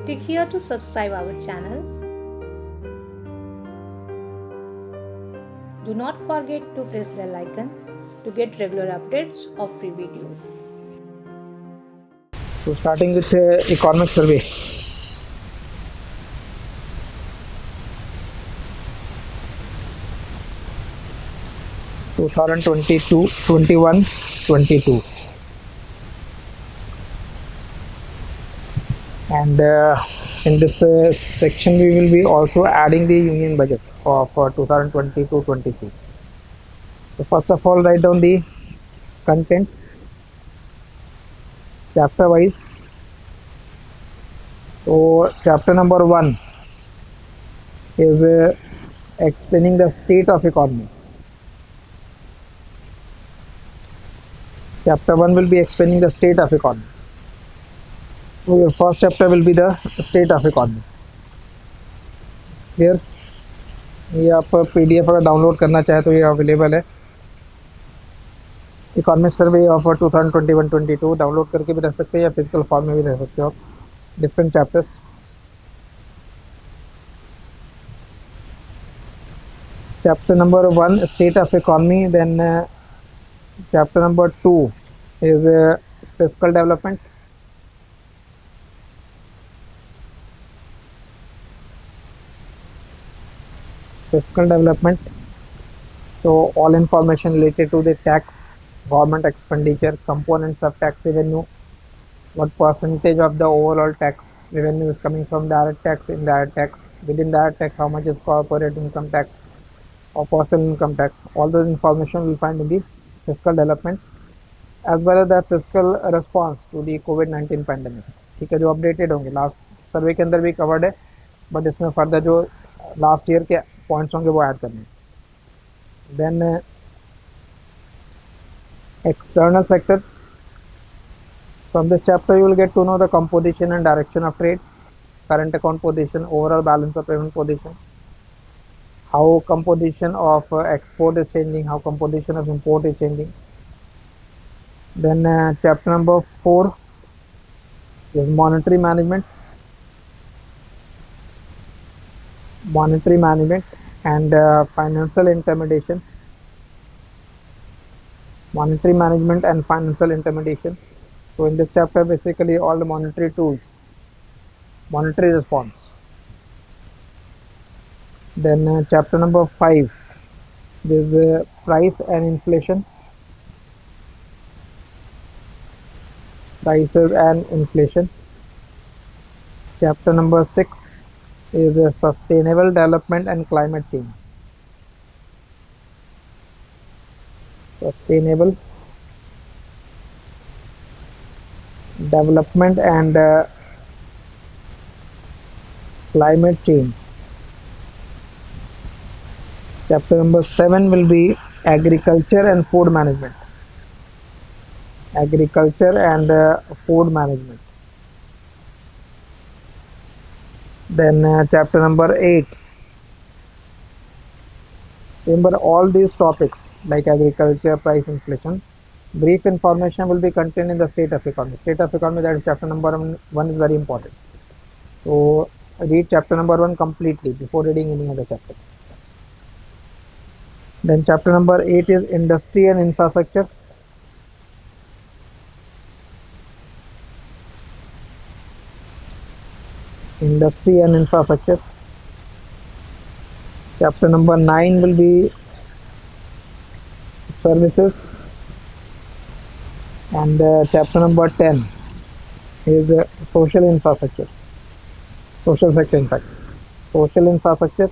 Click here to subscribe our channel. Do not forget to press the bell icon to get regular updates of free videos. So starting with economic survey. Two 2022, 21, 22. And in this section we will be also adding the union budget for 2022-23. So first of all, write down the content chapter wise. So chapter number 1 is explaining the state of economy. Chapter 1 will be explaining the state of economy. So your first chapter will be the state of economy. Clear? ये आप PDF अगर download करना चाहे तो ये available है. Economic survey of 2021-22 download करके भी रख सकते हैं या फिजिकल फॉर्म में भी रह सकते हो आप. Different chapters. Chapter number 1 state of economy. Then chapter number 2 is fiscal development. Fiscal development. So all information related to the tax, government expenditure, components of tax revenue, what percentage of the overall tax revenue is coming from direct tax, indirect tax, within direct tax how much is corporate income tax or personal income tax. All those information will find in the fiscal development, as well as the fiscal response to the COVID-19 pandemic. ठीक है, जो updated होंगे last सर्वे के अंदर भी covered है, but इसमें further जो लास्ट ईयर के पॉइंट्स होंगे वो ऐड करने हैं. Then external sector. From this chapter you will get to know the composition and direction of trade, current account position, overall balance of payment position, how composition of export is changing, how composition of import is changing. Then chapter number 4 is monetary management and financial intermediation. Monetary management and financial intermediation. So in this chapter basically all the monetary tools, monetary response. Then chapter number 5 is price and inflation. Prices and inflation. Chapter number 6 is sustainable development and climate change. Sustainable development and climate change. Chapter number 7 will be agriculture and food management. Agriculture and food management. Then chapter number 8. Remember all these topics like agriculture, price, inflation. Brief information will be contained in the state of economy. State of economy, that is chapter number 1 is very important. So read chapter number 1 completely before reading any other chapter. Then chapter number 8 is industry and infrastructure. Industry and infrastructure. Chapter number 9 will be services, and chapter number 10 is social infrastructure, social sector in fact, social infrastructure,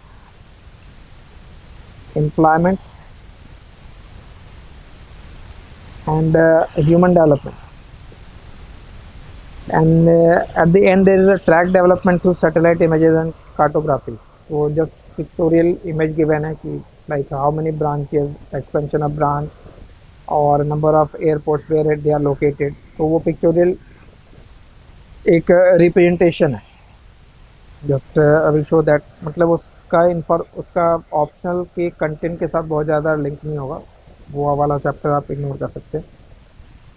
employment and human development. And at the end there is a track development through satellite images and cartography. So just pictorial image given है कि like how many branches, expansion of branch और number of airports where they are located. तो वो pictorial एक representation है. Just I will show that. मतलब उसका optional के कंटेंट के साथ बहुत ज़्यादा लिंक नहीं होगा, वो वाला चैप्टर आप इग्नोर कर सकते हैं.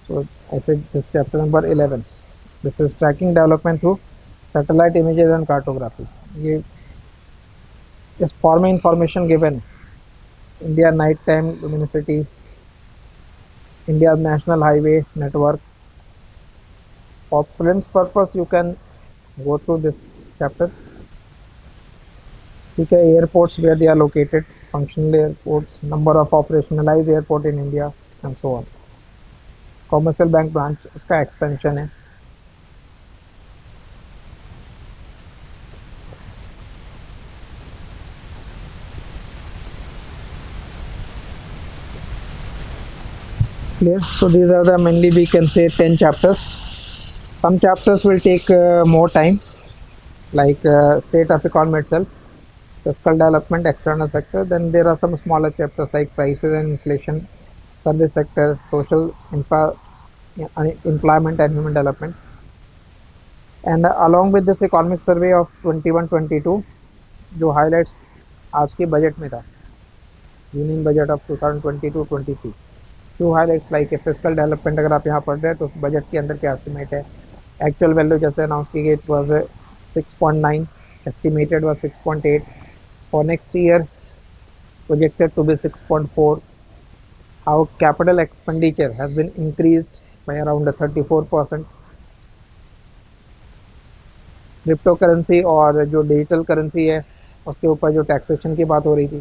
So I said this chapter number 11. This is tracking development through Satellite images and cartography. ये इस फॉर्म में information given India night time luminosity, India's national highway network. For friends purpose you can go through this chapter. ठीक है, airports where they are located, functional airports, number of operationalized airport in India and so on. Commercial bank branch उसका expansion है. Clear? So these are the mainly we can say 10 chapters. Some chapters will take more time, like state of economy itself, fiscal development, external sector. Then there are some smaller chapters like prices and inflation, service sector, social employment and human development. And along with this economic survey of 21-22, जो highlights आज के budget में था, union budget of 2022-23, few highlights like fiscal development अगर आप यहाँ पढ़ रहे हैं तो बजट के अंदर क्या एस्टिमेट है, एक्चुअल वैल्यू जैसे अनाउंस की गई it was 6.9, estimated was 6.8, for next year projected to be 6.4. how capital expenditure has been increased by around 34%. Crypto currency और जो डिजिटल करेंसी है उसके ऊपर जो टैक्सेशन की बात हो रही थी,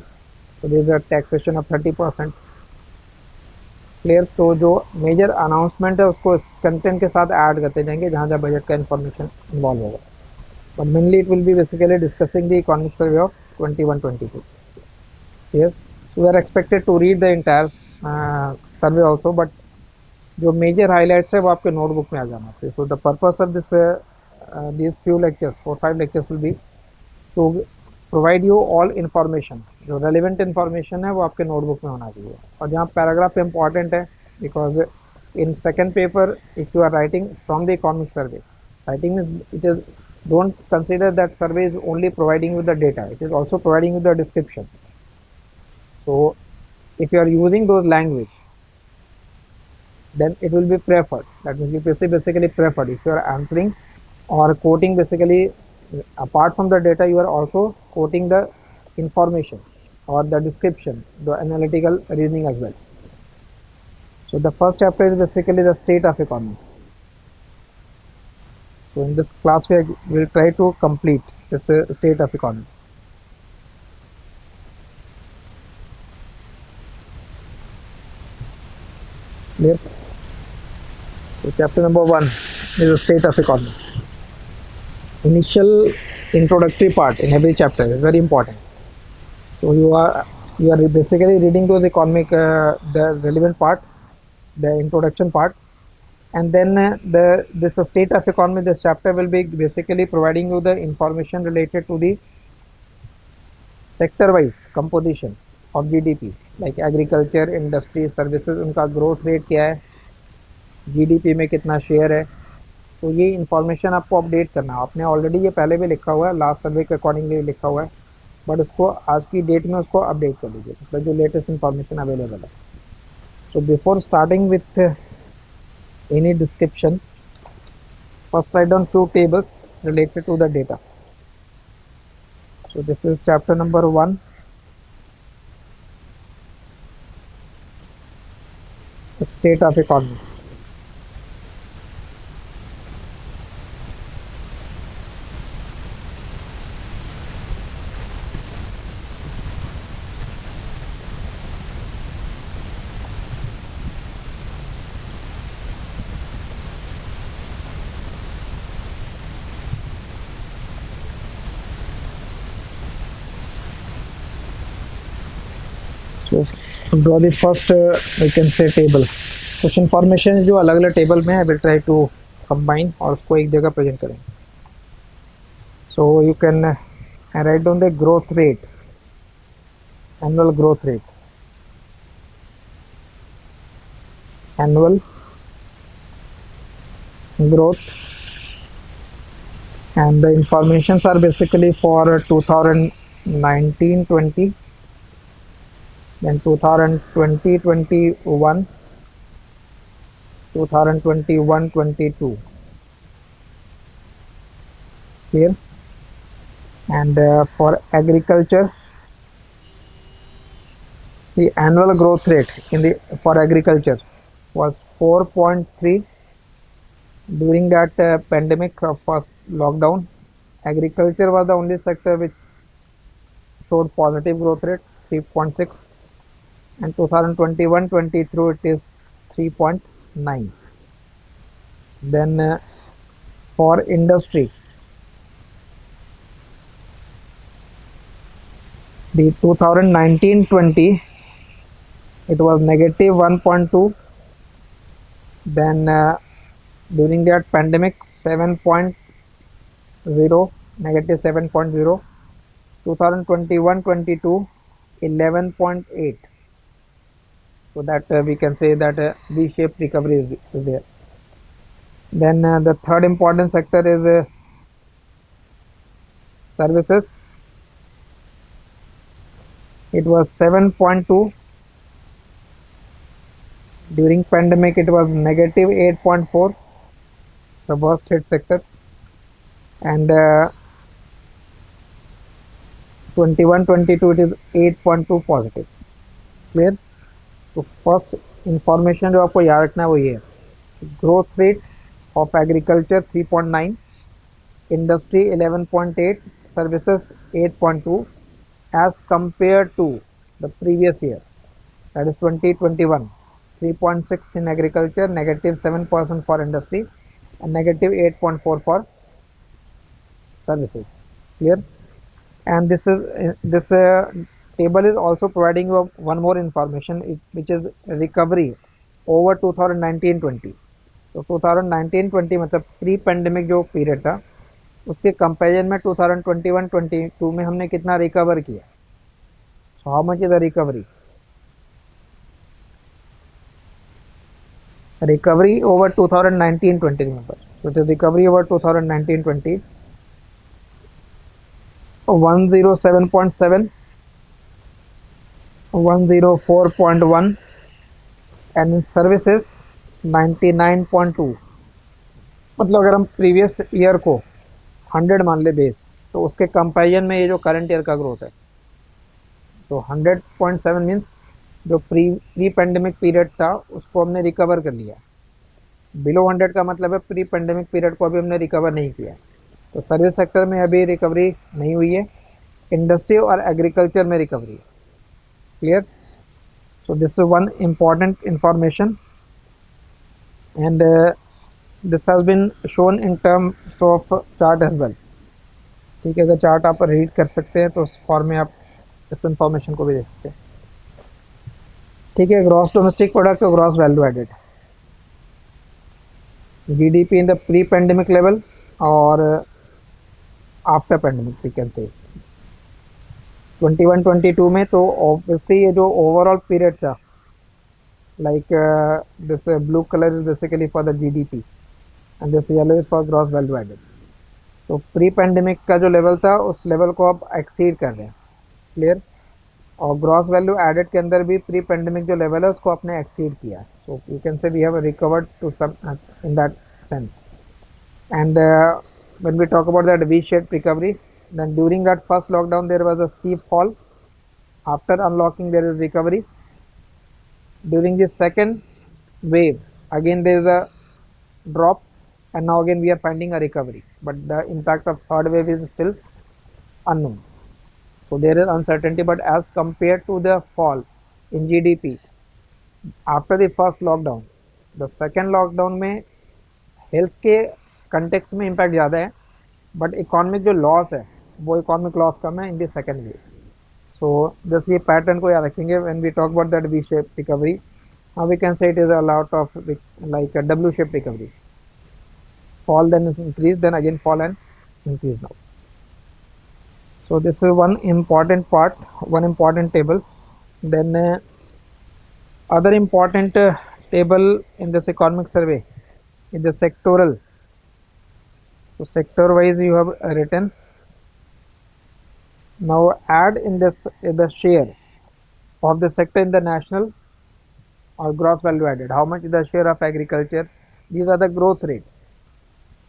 तो there is a taxation of 30%. Clear? तो जो मेजर अनाउंसमेंट है उसको इस कंटेंट के साथ ऐड करते जाएंगे जहाँ जहाँ बजट का इन्फॉर्मेशन इन्वॉल्व होगा. But mainly it will be basically discussing the economic survey of 21-22. Clear? So we are expected to read the entire survey also, but जो मेजर हाईलाइट्स है वो आपके नोटबुक में आ जाना चाहिए. So the purpose of this these few lectures, 4-5 lectures will be to provide you all information. जो relevant information है वो आपके notebook में होना चाहिए. और जहाँ paragraph important है, because in second paper if you are writing from the economic survey, writing means it is, don't consider that survey is only providing you the data, it is also providing you the description. So if you are using those language, then it will be preferred. That means you basically preferred if you are answering or quoting, basically apart from the data you are also quoting the information or the description, the analytical reasoning as well. So the first chapter is basically the state of economy. So in this class we will try to complete this state of economy. Clear? So chapter number 1 is the state of economy. Initial introductory part in every chapter is very important. So you are basically reading those economic the relevant part, the introduction part, and then this state of economy, this chapter will be basically providing you the information related to the sector wise composition of GDP, like agriculture, industry, services, उनका growth rate क्या है, GDP में कितना share है. तो ये information आपको update करना है. आपने ऑलरेडी ये पहले भी लिखा हुआ है, लास्ट सर्वे के अकॉर्डिंगली लिखा हुआ है, बट उसको आज की डेट में उसको अपडेट कर लीजिए, मतलब जो लेटेस्ट इन्फॉर्मेशन अवेलेबल है. So before starting with any description, first write down few tables related to the data. So this is chapter number 1, state of economy. Draw the first we can say table. कुछ information जो अलग अलग table में है, will try to combine और उसको एक जगह प्रेजेंट करेंगे. सो you can write down the growth rate, annual growth rate, annual growth, and the informations are basically for 2019-20, then 2020-21, 2021-22. Clear? And for agriculture, the annual growth rate for agriculture was 4.3 during that pandemic of first lockdown. Agriculture was the only sector which showed positive growth rate 3.6, and 2021-22 it is 3.9. Then for industry, the 2019-20 it was negative 1.2. Then during that pandemic 7.0, negative 7.0. 2021-22 11.8. So that we can say that V-shaped recovery is there. Then the third important sector is services. It was 7.2. During pandemic it was negative 8.4, the worst hit sector. And 21-22 it is 8.2 positive. Clear? तो first information जो आपको याद रखना है वो ये है, growth rate of agriculture 3.9, industry 11.8, services 8.2 as compared to the previous year, that is 2021. 3.6 in agriculture, negative 7% for industry, and negative 8.4 for services. Clear? And this table is also providing you one more information, which is recovery over 2019-20. तो 2019-20 मतलब pre pandemic जो period था उसके comparison में 2021-22 में हमने कितना recover किया. So how much is the recovery over 2019-20, remember. So it is recovery over 2019-20, 107.7, 104.1, and in services 99.2. मतलब अगर हम प्रीवियस ईयर को 100 मान ले बेस, तो उसके कंपैरिजन में ये जो करंट ईयर का ग्रोथ है, तो 100.7 मीन्स जो प्री पेंडेमिक पीरियड था उसको हमने रिकवर कर लिया. बिलो 100 का मतलब है प्री पेंडेमिक पीरियड को अभी हमने रिकवर नहीं किया. तो सर्विस सेक्टर में अभी रिकवरी नहीं हुई है, इंडस्ट्री और एग्रीकल्चर में recovery. Clear? So this is one important information and this has been shown in terms of chart as well. ठीक है, अगर चार्ट आप रीड कर सकते हैं तो उस फॉर्म में आप इस इंफॉर्मेशन को भी देख सकते हैं. ठीक है, ग्रॉस डोमेस्टिक प्रोडक्ट और gross value added, GDP in the pre pandemic level और after pandemic we can say 21-22 में. तो ऑब्वियसली ये जो ओवरऑल पीरियड था, like this blue colour is basically for the GDP and this yellow is for gross value added. तो pre pandemic का जो level था उस लेवल को आप एक्सीड कर रहे हैं. क्लियर? और ग्रॉस वैल्यू एडेड के अंदर भी प्री पेंडेमिक जो लेवल है उसको आपने एक्सीड किया. So you can say we have recovered to some in that sense. And when we talk about that V-shaped recovery, then during that first lockdown there was a steep fall. After unlocking there is recovery. During the second wave again there is a drop, and now again we are finding a recovery, but the impact of third wave is still unknown. So there is uncertainty, but as compared to the fall in GDP after the first lockdown, the second lockdown में health के context में impact ज़्यादा है, but economic जो loss है वो economic loss कम है in the second wave. So just ये पैटर्न को याद रखेंगे when we talk about that V shape recovery. Now we can say it is a lot of like a W shape recovery, fall then increase, then again fall and increase now. So this is one important part, one important table. Then other important table in this economic survey is the sectoral. So sector wise you have written. Now add in this the share of the sector in the national or gross value added. How much is the share of agriculture? These are the growth rate.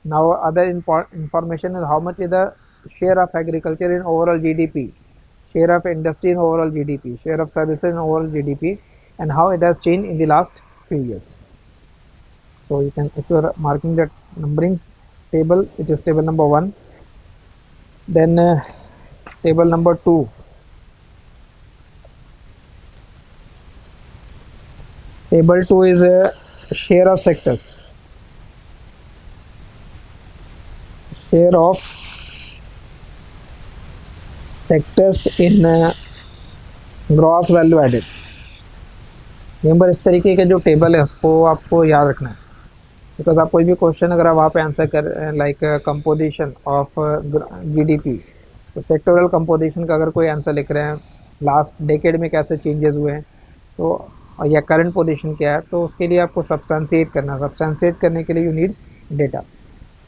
Now other information is how much is the share of agriculture in overall GDP, share of industry in overall GDP, share of services in overall GDP, and how it has changed in the last few years. So you can, if you are marking that numbering table, which is table number 1, then table number 2. Table 2 is a share of sectors. Share of sectors in gross value added. Number इस तरीके के जो table है उसको आपको याद रखना है, बिकॉज आप कोई भी क्वेश्चन अगर आप वहाँ पे आंसर कर लाइक कंपोजिशन ऑफ जीडीपी, तो सेक्टोरल कंपोजिशन का अगर कोई आंसर लिख रहे हैं लास्ट डेकेड में कैसे चेंजेस हुए हैं, तो या करंट पोजीशन क्या है, तो उसके लिए आपको सब्सटेंशिएट करना, सब्सटेंशिएट करने के लिए यू नीड डेटा,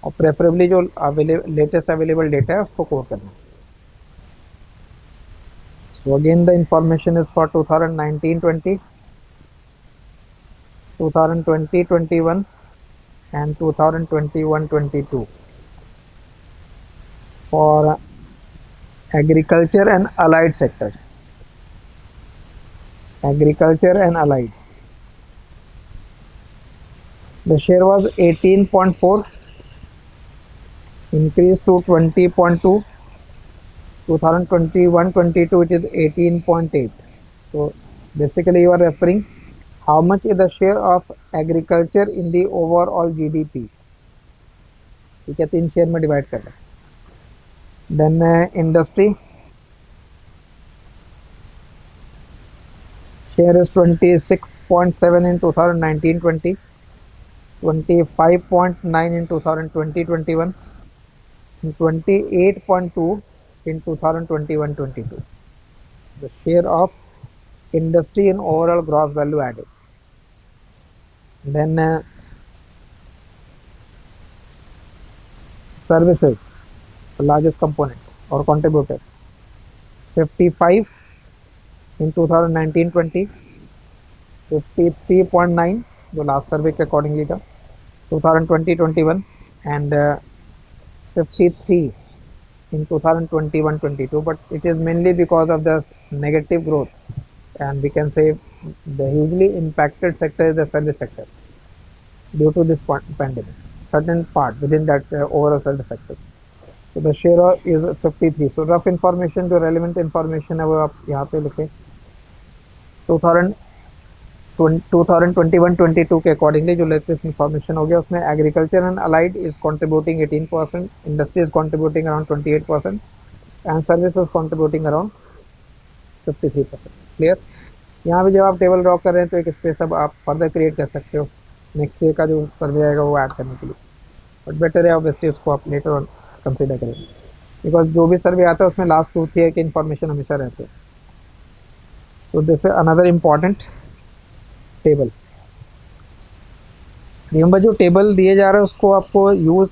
और प्रेफरेबली जो लेटेस्ट अवेलेबल डेटा है उसको कोड करना। So again the information is for 2019-20, 2020-21 and 2021-22 for agriculture and allied sectors. Agriculture and allied, the share was 18.4, increased to 20.2. 2021-22 it is 18.8. So basically you are referring how much is the share of agriculture in the overall GDP, ठीक है, 3 share में divide कर लें। Then industry share is 26.7 in 2019-20, 25.9 in 2020-21 and 28.2 in 2021-22, the share of industry in overall gross value added. Then services, the largest component or contributor, 55 in 2019-20, 53.9 जो last सर्वे के accordingly था 2020-21 and 53 in 2021-22, but it is mainly because of the negative growth, and we can say the hugely impacted sector is the service sector due to this pandemic, certain part within that overall service sector. So the share is 53. So rough information, जो relevant information है वो आप यहाँ पे लिखें। 2021-22 के accordingly जो latest information हो गया उसमें agriculture and allied is contributing 18%, industry is contributing around 28% and services contributing around 53%। Clear? यहाँ भी जब आप टेबल ड्रॉ कर रहे हैं तो एक स्पेस अब आप फर्दर क्रिएट कर सकते हो नेक्स्ट ईयर का जो सर्वे आएगा वो ऐड करने के लिए, बट बेटर है ऑब्वियसली उसको आप लेटर ऑन कंसिडर करें, बिकॉज जो भी सर्वे आता है उसमें लास्ट 2-3 ईयर की इन्फॉर्मेशन हमेशा रहती है। सो this is another important table. Remember जो टेबल दिए जा रहा है उसको आपको यूज़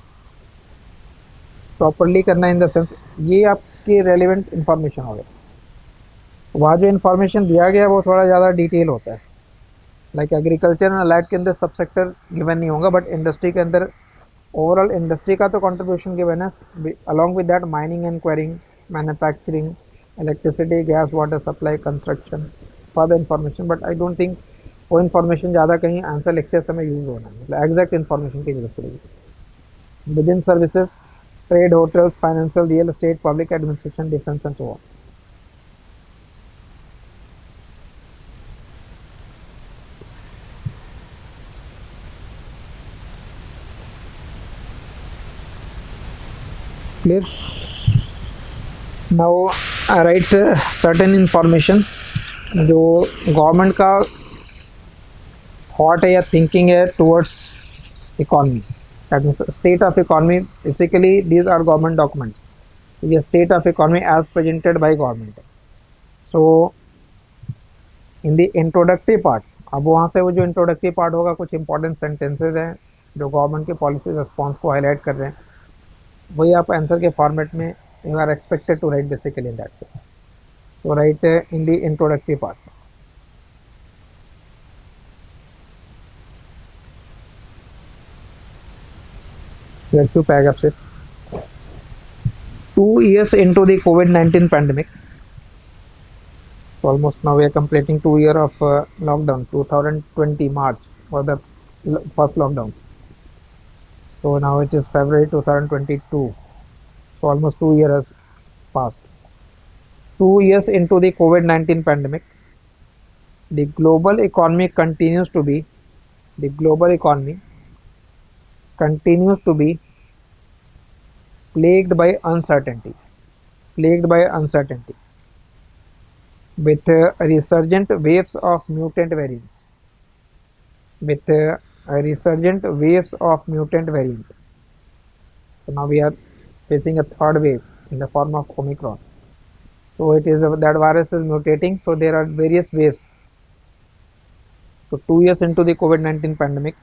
प्रॉपरली करना, इन द सेंस ये आपकी रेलिवेंट इन्फॉर्मेशन हो गया, वहाँ जो इन्फॉर्मेशन दिया गया वो थोड़ा ज़्यादा डिटेल होता है, लाइक एग्रीकल्चर एंड अलाइड के अंदर सब सेक्टर गिवन नहीं होगा, बट इंडस्ट्री के अंदर ओवरऑल इंडस्ट्री का तो कंट्रीब्यूशन गिवन है, along with that mining and quarrying, manufacturing, electricity, gas, water supply, construction, further information, but I don't think वो इन्फॉर्मेशन ज़्यादा कहीं आंसर लिखते समय यूज़ होना है, मतलब एग्जैक्ट इन्फॉर्मेशन की जरूरत पड़ेगी। Within services, trade, hotels, financial, real estate, public administration, defence and so on. Clear? Now I write certain information जो गवर्नमेंट का थॉट है या थिंकिंग है towards economy, that means state of economy, basically these are government documents, ये state of economy as presented by government. So in the introductory part, अब वहाँ से वो जो इंट्रोडक्टरी पार्ट होगा कुछ इंपॉर्टेंट सेंटेंसेज हैं जो गवर्नमेंट की पॉलिसी रिस्पॉन्स को हाईलाइट कर रहे हैं, वही आप आंसर के फॉर्मेट में you are expected to write basically in that way. So write in the introductory part. Get to pack up shit. 2 years into the COVID-19 pandemic, so almost now we are completing 2 years of lockdown. 2020 March was the first lockdown. So now it is February 2022. So almost 2 years has passed. 2 years into the COVID-19 pandemic, the global economy continues to be the global economy continues to be plagued by uncertainty, plagued by uncertainty, with resurgent waves of mutant variants, with resurgent waves of mutant variant. So now we are facing a third wave in the form of Omicron. So it is that virus is mutating. So there are various waves. So 2 years into the COVID-19 pandemic,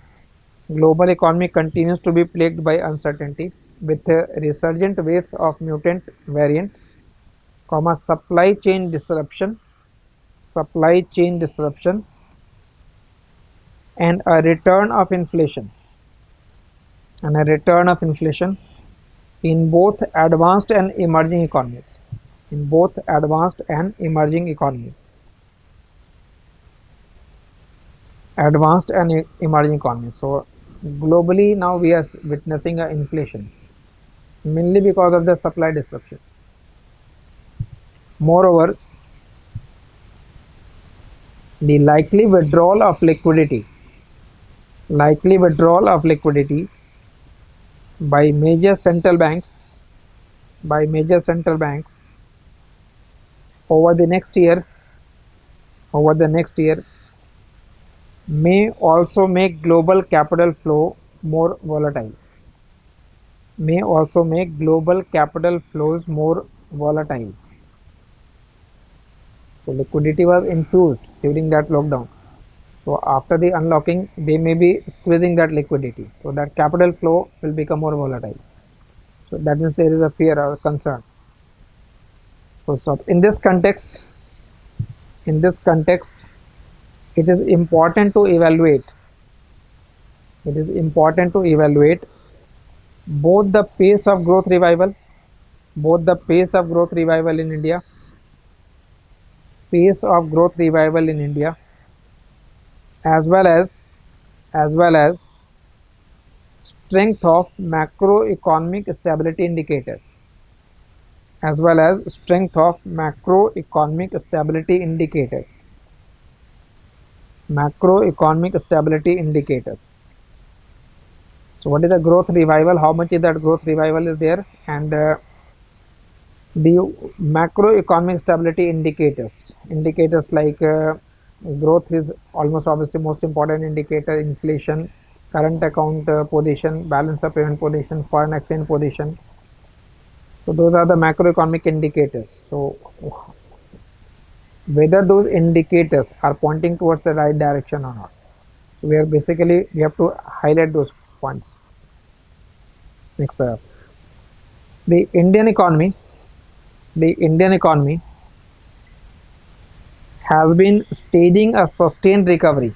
global economy continues to be plagued by uncertainty with resurgent waves of mutant variant, supply chain disruption, and a return of inflation, in both advanced and emerging economies. So globally now we are witnessing an inflation, mainly because of the supply disruption. Moreover, the likely withdrawal of liquidity by major central banks over the next year may also make global capital flow more volatile. So liquidity was infused during that lockdown. So after the unlocking, they may be squeezing that liquidity. So that capital flow will become more volatile. So that means there is a fear or concern. So in this context, it is important to evaluate both the pace of growth revival in India, as well as strength of macroeconomic stability indicator, So what is the growth revival? How much is that growth revival is there? And the macroeconomic stability indicators like growth is almost obviously most important indicator. Inflation, current account position, balance of payment position, foreign exchange position. So those are the macroeconomic indicators. So whether those indicators are pointing towards the right direction or not. So we have to highlight those points. Next paragraph. The Indian economy has been staging a sustained recovery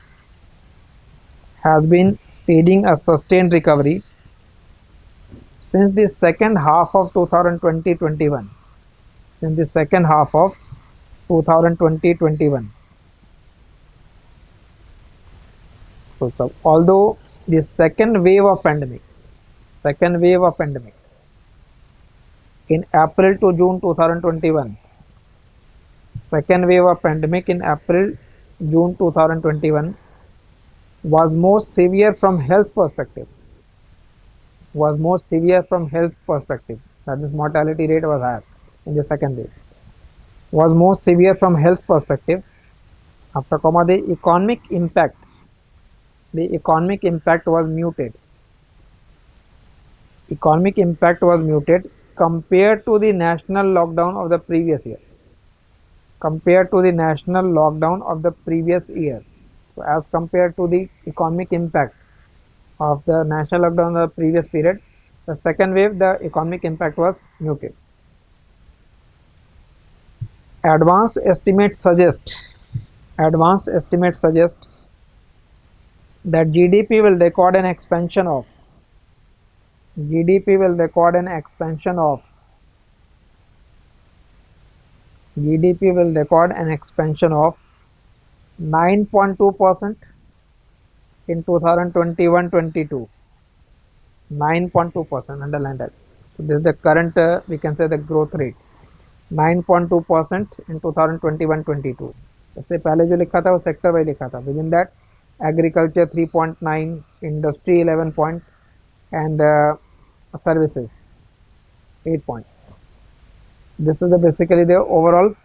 since the second half of 2020-21. So although the second wave of pandemic in April to June 2021, was more severe from health perspective. That means mortality rate was higher in the second wave. Was more severe from health perspective. After comma, the economic impact was muted. Compared to the national lockdown of the previous year. So as compared to the economic impact of the national lockdown of the previous period, the second wave, the economic impact was muted. Advanced estimates suggest that GDP will record an expansion of GDP will record an expansion of GDP will record an expansion of 9.2% in 2021-22. 9.2%, underline that. So this is the current, we can say the growth rate, 9.2% in 2021-22. इससे पहले जो लिखा था वो sector wise लिखा था. With in that agriculture 3.9, industry 11 point and services 8 point. This is basically the overall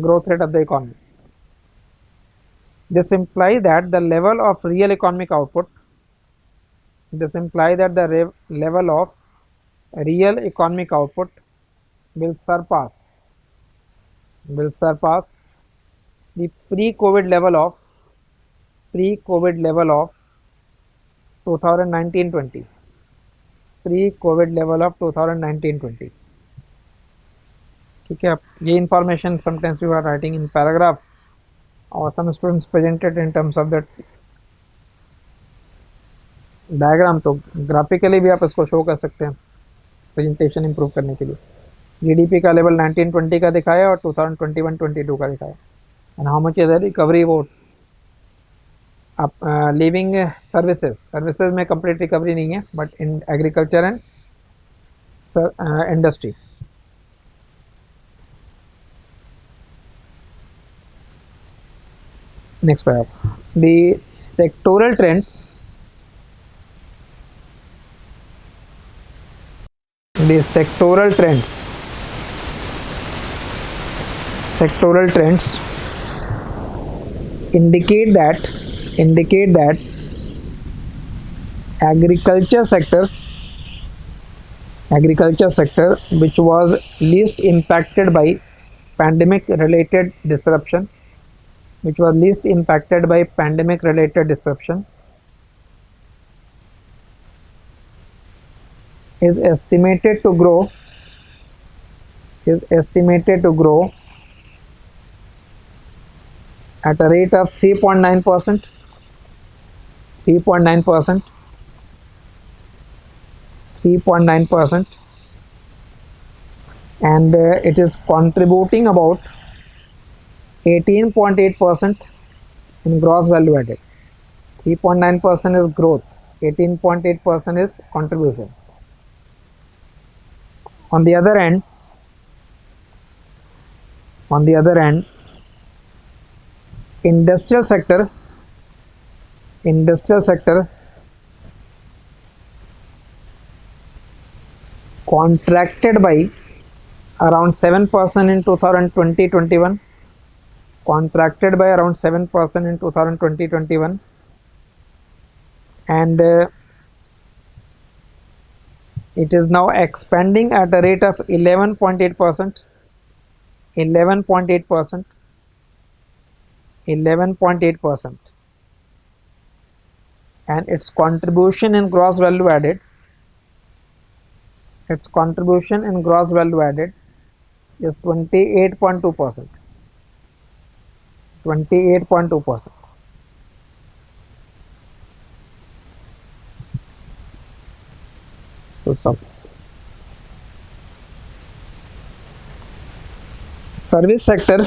growth rate of the economy. This implies that the level of real economic output will surpass the pre-COVID level of 2019-20. Pre-COVID level of 2019-20. ठीक है. अब ये information sometimes you are writing in paragraph or some students presented in terms of that diagram, तो graphically भी आप इसको show कर सकते हैं presentation improve करने के लिए. GDP का level 1920 का दिखाया और 2021-22 का दिखाया. And how much is the recovery vote? आप लिविंग सर्विसेज में कंप्लीट रिकवरी नहीं है, but in agriculture and industry. Next paragraph. The sectoral trends indicate that agriculture sector which was least impacted by pandemic related disruption is estimated to grow at a rate of 3.9%, and it is contributing about 18.8% in gross value added. 3.9% is growth, 18.8% is contribution. On the other hand, industrial sector contracted by around 7% in 2020-21, and it is now expanding at a rate of 11.8%, and its contribution in gross value added is 28.2%. So service sector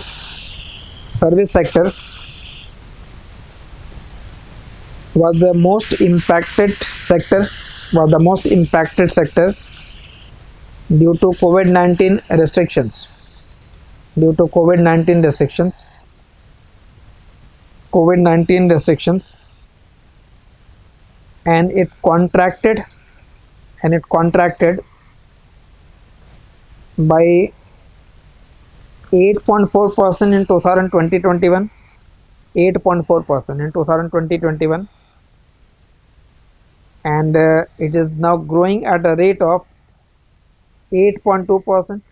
was the most impacted sector due to COVID-19 restrictions. And it contracted by 8.4% in 2020-21, and it is now growing at a rate of 8.2%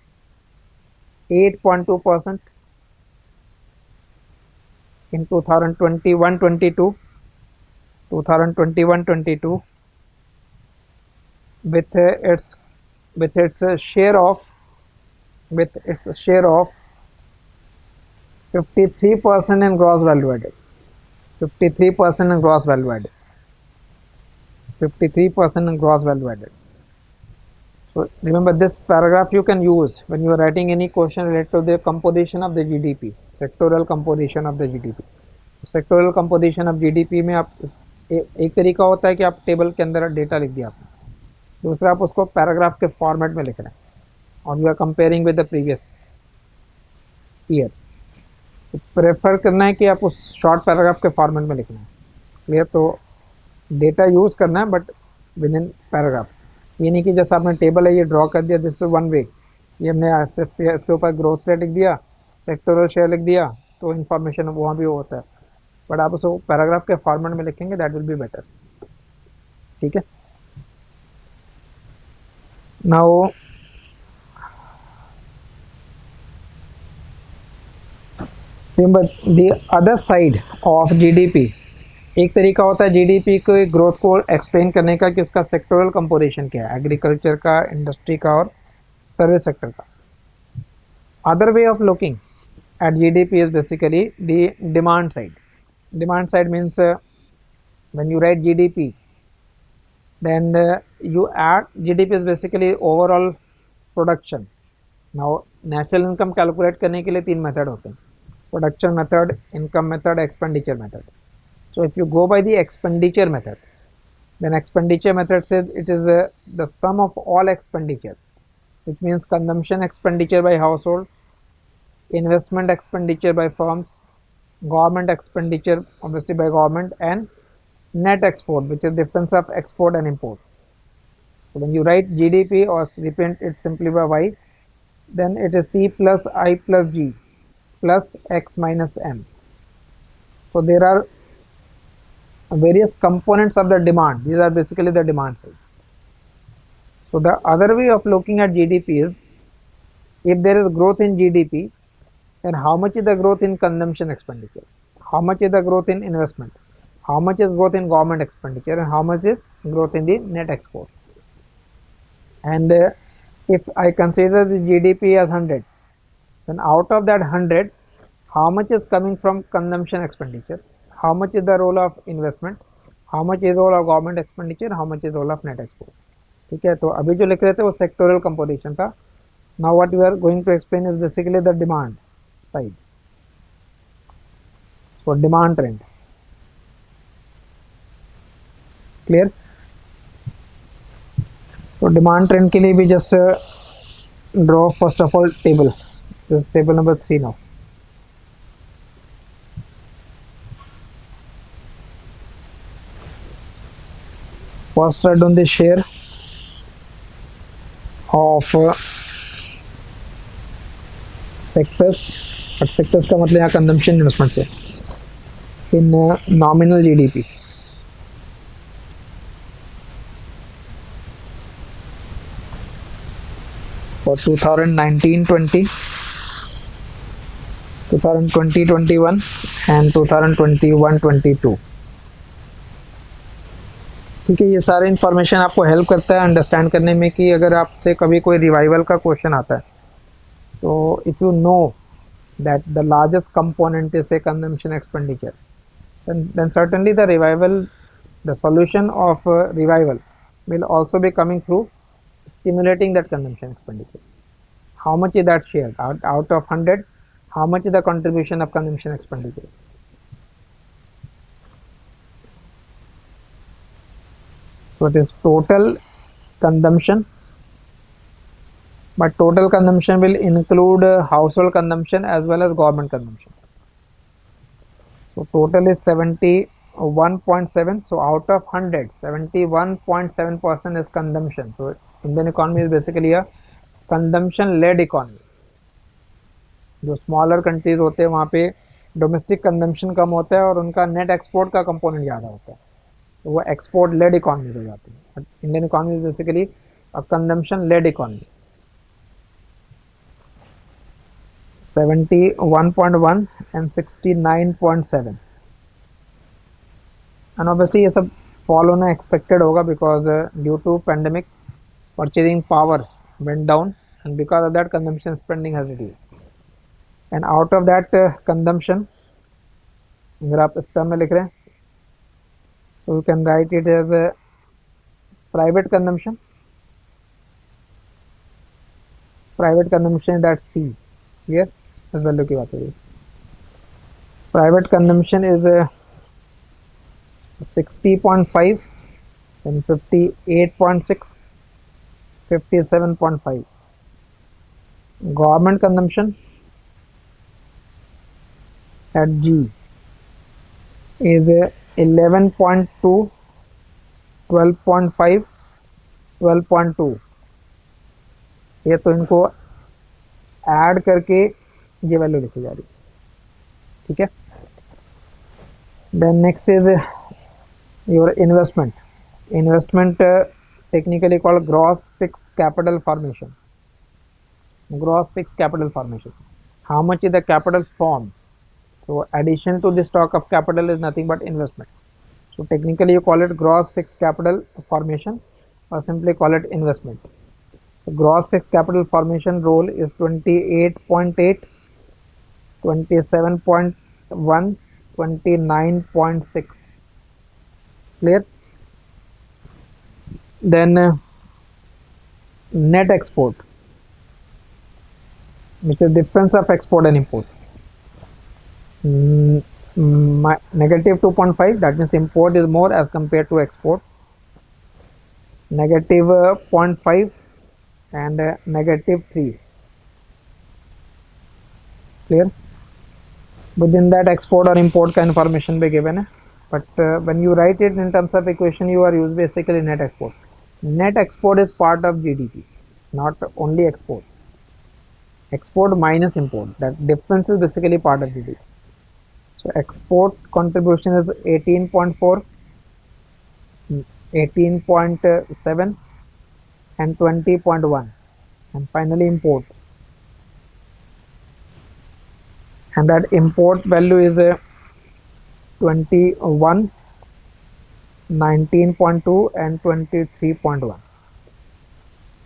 in 2021-22 with its share of 53% in gross value added. 53% in gross value added. So remember, this paragraph you can use when you are writing any question related to the composition of the GDP, sectoral composition of the GDP. Sectoral composition of GDP में आप एक तरीका होता है कि आप table के अंदर डेटा लिख दिया आपने, दूसरा आप उसको पैराग्राफ के फॉर्मेट में लिख रहे हैं और you are comparing with the previous year, तो प्रेफर करना है कि आप उस शॉर्ट पैराग्राफ के फॉर्मेट में लिखना है। क्लियर? तो डेटा यूज़ करना है बट विद इन पैराग्राफ, ये नहीं कि जैसे आपने टेबल है ये ड्रॉ कर दिया, दिस इज वन वे, ये हमने सिर्फ इसके ऊपर ग्रोथ रेट लिख दिया, सेक्टोरल शेयर लिख दिया, तो इन्फॉर्मेशन वहाँ भी होता है, बट आप उसको पैराग्राफ के फॉर्मेट में लिखेंगे, दैट विल बी बेटर। ठीक है, now remember the other side of GDP, एक तरीका होता है जीडीपी के ग्रोथ को एक्सप्लेन करने का कि उसका सेक्टोरल कंपोजिशन क्या है, एग्रीकल्चर का, इंडस्ट्री का और सर्विस सेक्टर का। Other way of looking at GDP is basically the demand side. Demand side means when you write GDP, then you add, GDP is basically overall production. Now national income calculate करने के लिए तीन method होते हैं, production method, income method, expenditure method. So if you go by the expenditure method, then expenditure method says it is the sum of all expenditure, which means consumption expenditure by household, investment expenditure by firms, government expenditure obviously by government, and net export, which is difference of export and import. So when you write GDP or represent it simply by Y, then it is C plus I plus G plus X minus M. So there are various components of the demand. These are basically the demand side. So the other way of looking at GDP is, if there is growth in GDP, then how much is the growth in consumption expenditure, how much is the growth in investment, how much is growth in government expenditure, and how much is growth in the net export. And if I consider the GDP as 100, then out of that 100, how much is coming from consumption expenditure, how much is the role of investment, how much is role of government expenditure, how much is role of net export. ठीक है, तो अभी जो लिख रहे थे वो sectoral composition था. Now what we are going to explain is basically the demand side. So demand trend. Clear? So demand trend के लिए भी just draw first of all table. This is table number 3 now. First write down the share of sectors, but sectors का मतलब यहाँ consumption investment से, in nominal GDP. For 2019-20, 2020-21 and 2021-22. ठीक है, ये सारे इन्फॉर्मेशन आपको हेल्प करता है अंडरस्टैंड करने में कि अगर आपसे कभी कोई रिवाइवल का क्वेश्चन आता है, तो if you know that the largest component is a consumption expenditure, then certainly the revival, the solution of revival will also be coming through stimulating that consumption expenditure. How much is that share out of 100? How much is the contribution of consumption expenditure? So it is total consumption, but total consumption will include household consumption as well as government consumption. So total is 71.7. So out of 100, 71.7% is consumption. So Indian economy is basically a consumption led economy. जो smaller countries होते हैं वहाँ पे domestic consumption कम होता है और उनका net export का कंपोनेंट ज़्यादा होता है, तो वो एक्सपोर्ट लेड इकोनॉमी हो जाती है. But Indian economy is basically a consumption led economy. 71.1 and 69.7, and obviously ये सब फॉल होना एक्सपेक्टेड होगा because due to pandemic purchasing power went down, and because of that consumption spending has reduced. And out of that consumption, अगर आप इस term में लिख रहे हैं, so you can write it as a private consumption, private consumption that see, clear, इस value की बात हो रही है। Private consumption is 60.5, then 58.6, 57.5. Government consumption at G is 11.2, 12.5, 12.2. ये तो इनको ऐड करके ये वैल्यू लिखी जा रही है, ठीक है। Then next is your investment technically called gross fixed capital formation. Gross fixed capital formation, how much is the capital formed? So addition to the stock of capital is nothing but investment. So technically you call it gross fixed capital formation or simply call it investment. So gross fixed capital formation role is 28.8, 27.1, 29.6. Clear? Then net export, which is difference of export and import. Negative 2.5, that means import is more as compared to export. Negative 0.5 and negative 3. Clear? Within that export or import का information be given है, but when you write it in terms of equation you are used basically net export. Net export is part of GDP, not only export. Export minus import, that difference is basically part of GDP. So export contribution is 18.4, 18.7 and 20.1, and finally import, and that import value is 21, 19.2 and 23.1.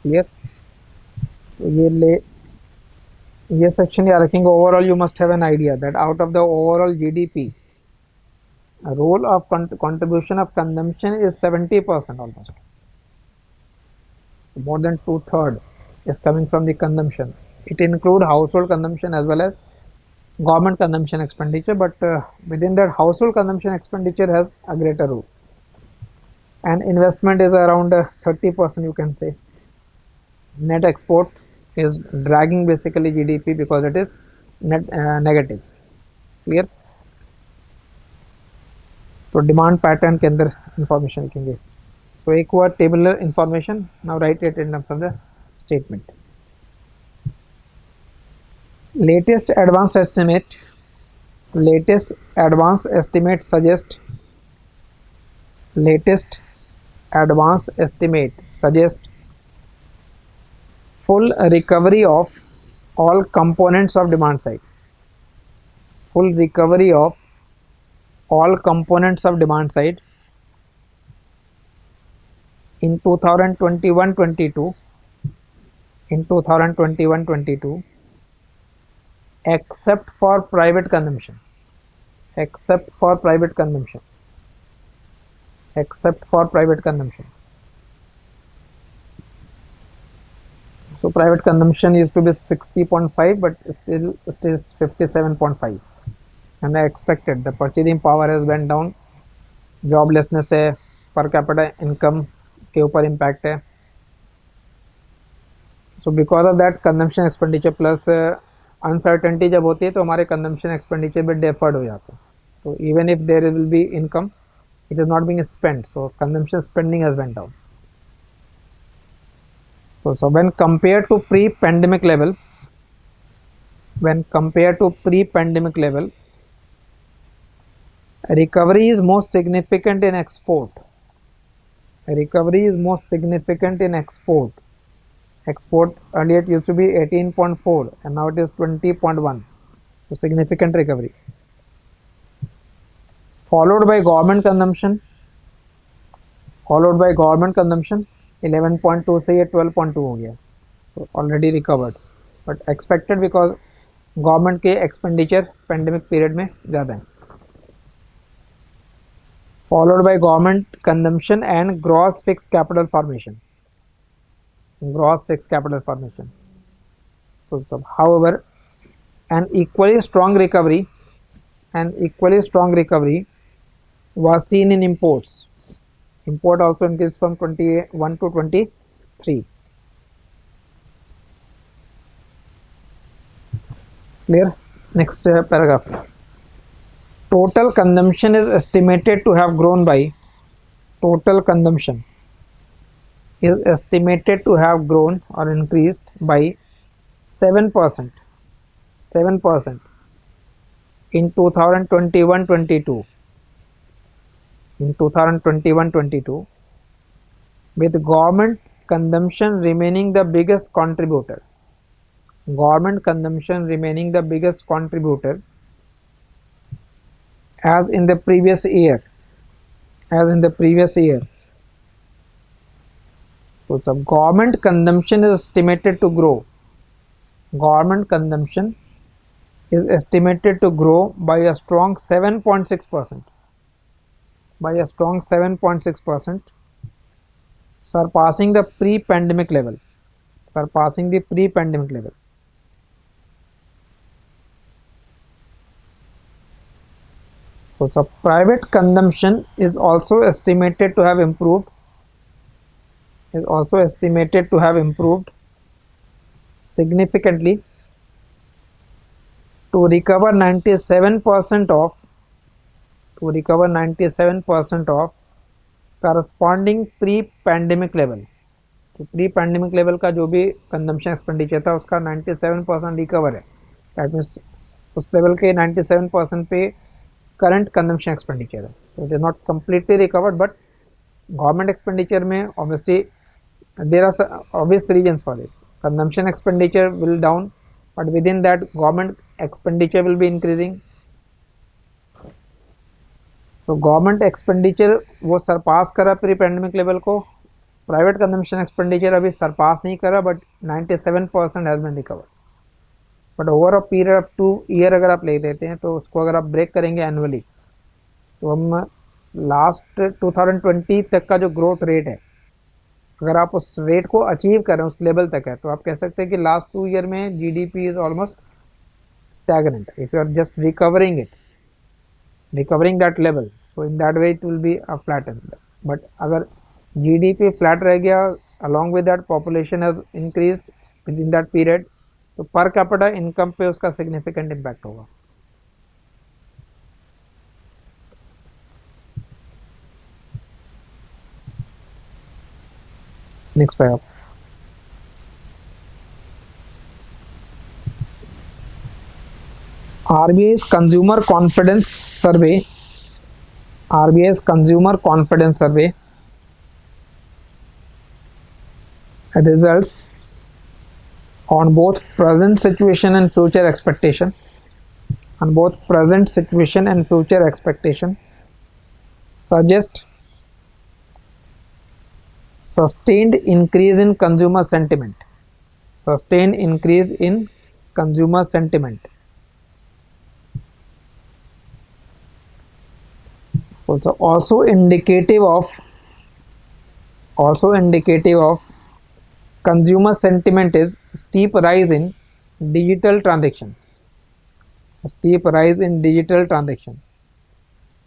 Clear? ये section याद रखेंगे. Overall you must have an idea that out of the overall GDP, a role of contribution of consumption is 70% almost. More than 2/3 is coming from the consumption. It includes household consumption as well as government consumption expenditure, but within that household consumption expenditure has a greater role, and investment is around 30%, you can say. Net export is dragging basically GDP because it is net negative. Clear? तो demand pattern के अंदर information लिखेंगे. तो एक हुआ tabular information. Now right it in terms of the statement. latest advance estimate suggest full recovery of all components of demand side. Full recovery of all components of demand side in 2021-22, except for private consumption. So private consumption used to be 60.5, but still it is 57.5, and I expected the purchasing power has went down. Joblessness है, per capita income के ऊपर impact है. So because of that consumption expenditure plus uncertainty जब होती है तो हमारे consumption expenditure भी deferred हो जाते हैं. So even if there will be income, it is not being spent, so consumption spending has went down. So when compared to pre-pandemic level, recovery is most significant in export. Export earlier it used to be 18.4 and now it is 20.1. So significant recovery. Followed by government consumption 11.2 से ये 12.2 हो गया. So already recovered, but expected because government के expenditure pandemic period में ज़्यादा है. Followed by government consumption and gross fixed capital formation. full stop. However, an equally strong recovery was seen in imports. Import also increased from 21 to 23. Clear? Next paragraph. Total consumption is estimated to have grown by total consumption is estimated to have grown or increased by 7% in 2021-22 with government consumption remaining the biggest contributor as in the previous year. So government consumption is estimated to grow by a strong 7.6%, surpassing the pre-pandemic level. So private consumption is also estimated to have improved significantly to recover 97% of corresponding pre-pandemic level. तो pre-pandemic level का जो भी consumption expenditure था उसका 97% recover है. That means उस level के 97% पे current consumption expenditure है. So it is not completely recovered, but government expenditure में obviously there are obvious reasons for this. Consumption expenditure will down, but within that government expenditure will be increasing. तो government expenditure वो surpass करा pre pandemic level को, private consumption expenditure अभी surpass नहीं करा, but 97% has been recovered. But over a period of 2 year अगर आप ले लेते हैं तो उसको अगर आप ब्रेक करेंगे एनुअली, तो हम लास्ट 2020 तक का जो ग्रोथ रेट है, अगर आप उस रेट को अचीव करें, उस लेवल तक है, तो आप कह सकते हैं कि लास्ट 2 ईयर में GDP is almost stagnant. If you are just recovering that level, so in that way it will be a flattened. But अगर GDP flat रह गया, along with that population has increased within that period, तो per capita income पे उसका significant impact होगा. Next paragraph. RBI's consumer confidence survey results on both present situation and future expectation suggest sustained increase in consumer sentiment. Also indicative of consumer sentiment is steep rise in digital transaction.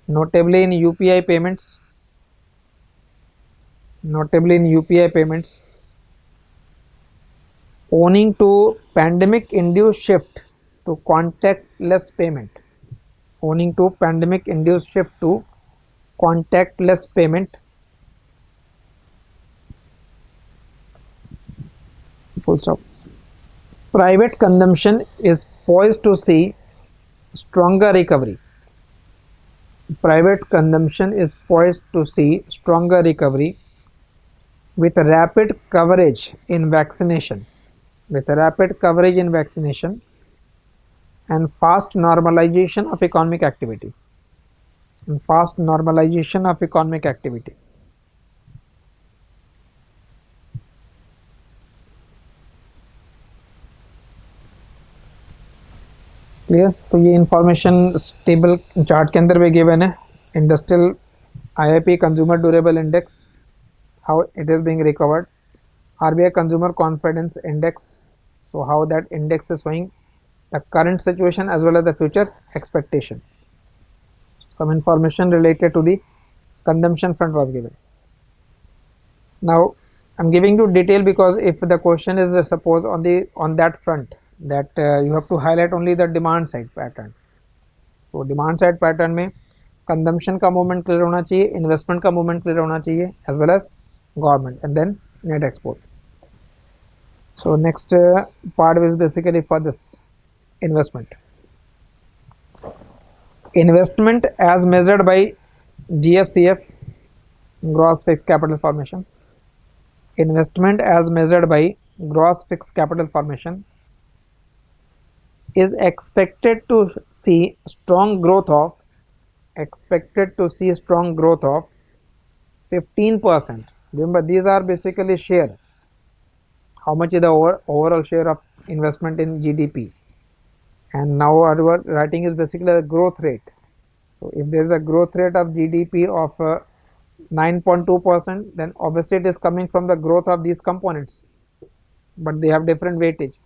Notably in UPI payments, owing to pandemic induced shift to contactless payment. Full stop. Private consumption is poised to see stronger recovery. With rapid coverage in vaccination and fast normalization of economic activity. Clear. तो ये information table chart के अंदर भी given है. Industrial IIP consumer durable index, how it is being recovered. RBI consumer confidence index, So how that index is showing the current situation as well as the future expectation. Some information related to the consumption front was given. Now I'm giving you detail because if the question is suppose on that front that you have to highlight only the demand side pattern. तो demand side pattern में consumption का movement clear होना चाहिए, investment का movement clear होना चाहिए, as well as government and then net export. So next part is basically for this investment. Investment as measured by GFCF, gross fixed capital formation. Investment as measured by gross fixed capital formation is expected to see strong growth of 15%. Remember, these are basically share. How much is the overall share of investment in GDP? And now our writing is basically the growth rate. So if there is a growth rate of GDP of 9.2%, then obviously it is coming from the growth of these components, but they have different weightage.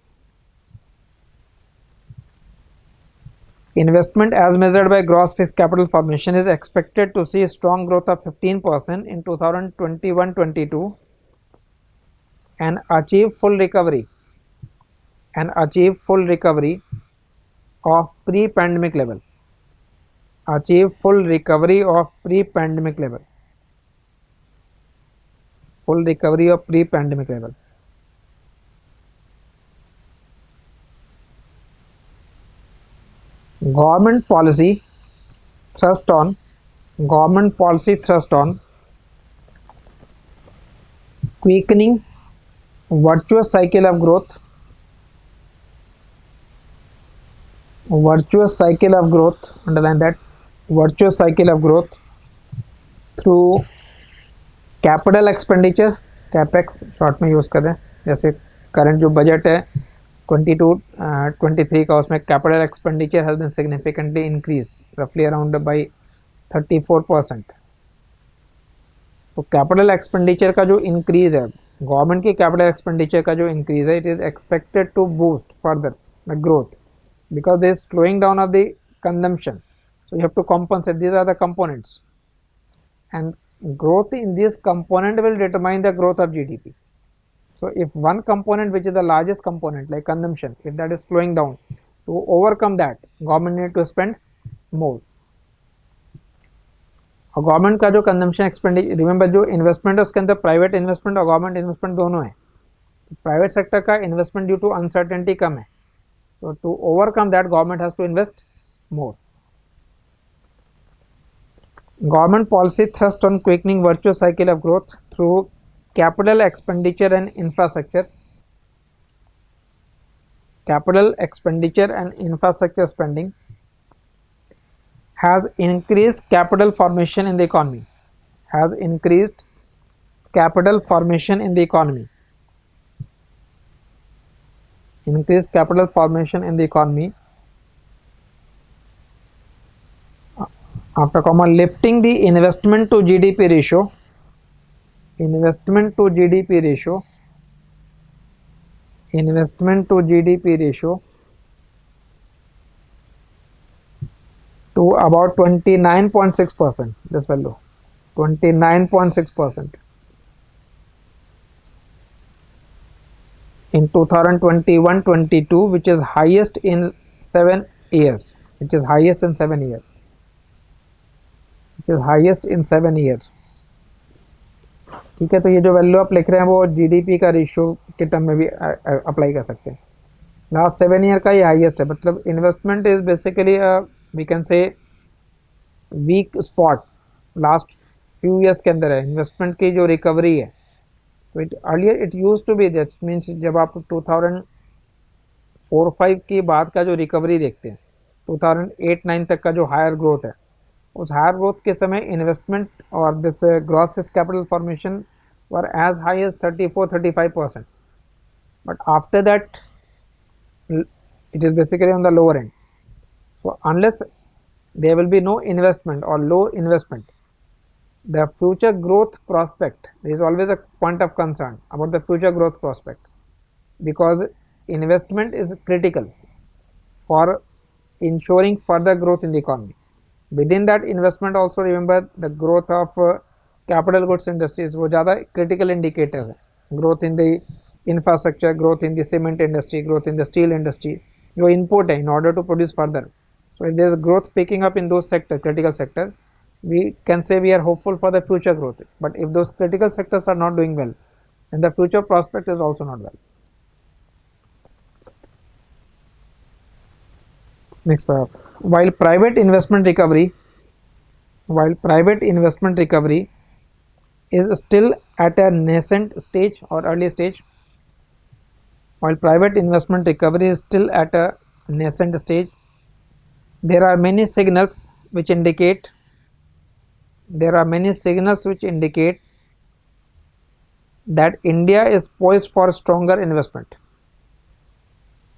Investment as measured by gross fixed capital formation is expected to see strong growth of 15% in 2021-22 and achieve full recovery of pre-pandemic level. Achieve full recovery of pre-pandemic level. Full recovery of pre-pandemic level. Government policy thrust on quickening virtuous cycle of growth. Underline that, virtuous cycle of growth through capital expenditure, capex short में use कर रहे हैं. जैसे current जो budget है 22-23 का, उसमें capital expenditure has been significantly increase रफली अराउंड बाई 34%. तो कैपिटल एक्सपेंडिचर का जो इंक्रीज है, गवर्नमेंट की कैपिटल एक्सपेंडिचर का जो इंक्रीज है, it is expected to boost further the growth because there is slowing down of the consumption. So you have to compensate. These are the components, and growth in this component will determine the growth of GDP. So if one component, which is the largest component like consumption, if that is slowing down, to overcome that government need to spend more. और government का जो consumption expenditure, remember जो investment है उसके अंदर private investment और government investment दोनों है. प्राइवेट सेक्टर का इन्वेस्टमेंट ड्यू टू अनसर्टेनिटी कम है. So to overcome that, government has to invest more. Government policy thrust on quickening virtuous cycle of growth through capital expenditure and infrastructure. Capital expenditure and infrastructure spending has increased capital formation in the economy. Has increased capital formation in the economy. Increased capital formation in the economy, after comma, lifting the investment to GDP ratio to about 29.6%. this value 29.6% in 2021-22, which is highest in 7 years. Which is highest in 7 years. ठीक है, तो ये जो value आप लिख रहे हैं वो जीडीपी का रेशियो के टर्म में भी अप्लाई कर सकते हैं. लास्ट 7 ईयर का ये हाईएस्ट है. मतलब investment is basically we can say weak spot last few years के अंदर है. इन्वेस्टमेंट की जो रिकवरी है, तो earlier it used to be, that means जब आप 2004-05 के बाद का जो रिकवरी देखते हैं, 2008-09 तक का जो हायर ग्रोथ है, उस हायर ग्रोथ के समय इन्वेस्टमेंट और this gross fixed capital formation were as high as 34-35%. But after that it is basically on the lower end. So unless there will be no investment or low investment, the future growth prospect, there is always a point of concern about the future growth prospect, because investment is critical for ensuring further growth in the economy. Within that investment also remember the growth of capital goods industries वो ज़्यादा critical indicators है. Growth in the infrastructure, growth in the cement industry, growth in the steel industry जो input है in order to produce further. So if there is growth picking up in those sector, critical sector, we can say we are hopeful for the future growth. But if those critical sectors are not doing well, then the future prospect is also not well. Next paragraph. While private investment recovery is still at a nascent stage or early stage, while private investment recovery is still at a nascent stage, there are many signals which indicate that India is poised for stronger investment.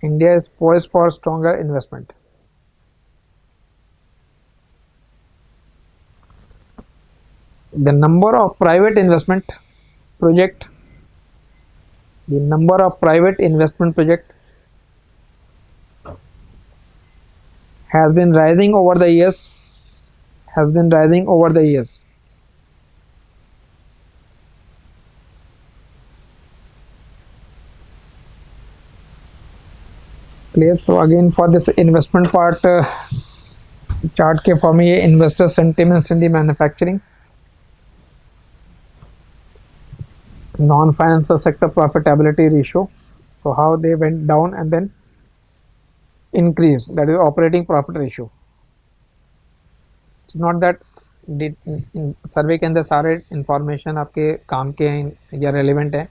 India is poised for stronger investment. The number of private investment project has been rising over the years. Clear? So again for this investment part, chart के form में ये investor sentiments in the manufacturing, non-financial sector profitability ratio, so how they went down and then increased, that is operating profit ratio. It's not that सर्वे के अंदर सारे information आपके काम के हैं या रेलिवेंट है,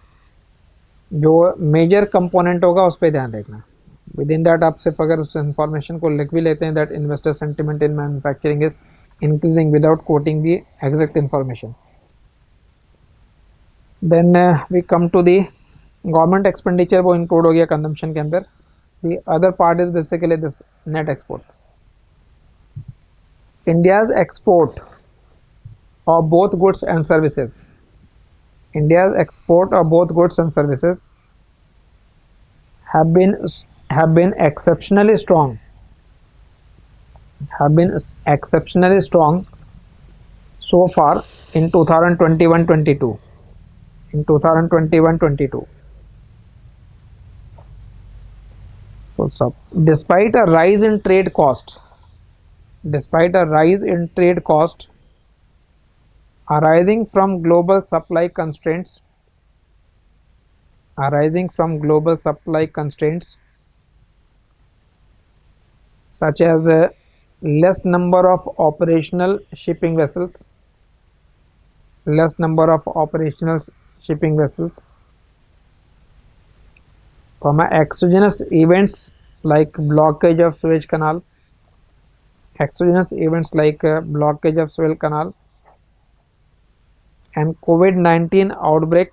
जो मेजर कंपोनेंट होगा उस पर ध्यान रखना. विद इन दैट आप सिर्फ अगर उस इंफॉर्मेशन को लिख भी लेते हैं that investor sentiment in manufacturing is increasing without quoting the exact information. Then we come to the government expenditure, वो इंक्लूड हो गया कंजम्पशन के अंदर. The other part is basically this net export. India's export of both goods and services have been exceptionally strong so far in 2021-22. So despite a rise in trade cost arising from global supply constraints, such as a less number of operational shipping vessels, from exogenous events like blockage of Suez Canal, and COVID-19 outbreak.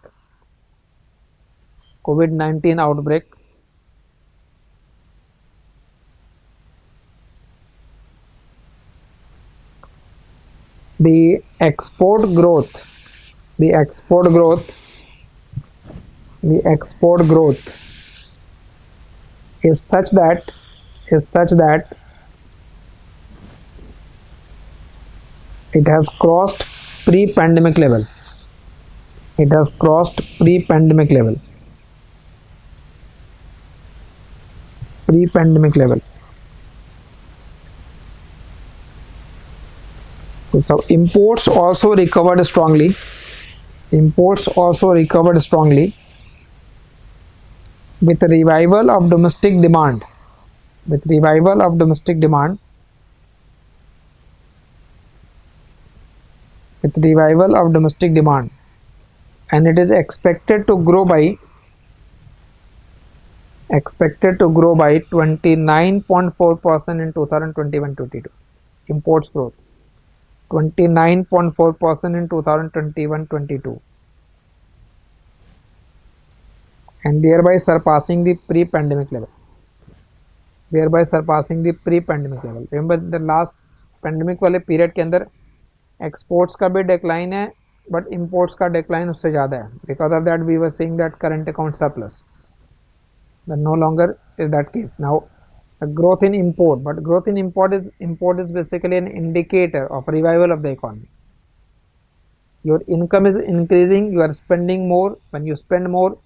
The export growth is such that it has crossed pre-pandemic level. So imports also recovered strongly. With revival of domestic demand. And it is expected to grow by 29.4% in 2021-22. Imports growth 29.4% in 2021-22, and thereby surpassing the pre-pandemic level. Remember the last pandemic वाले period के अंदर exports का भी decline है, but imports का decline उससे ज़्यादा है. Because of that we were seeing that current account surplus. but no longer is that case. Now a growth in import, but growth in import is basically an indicator of revival of the economy. Your income is increasing, you are spending more. When you spend more,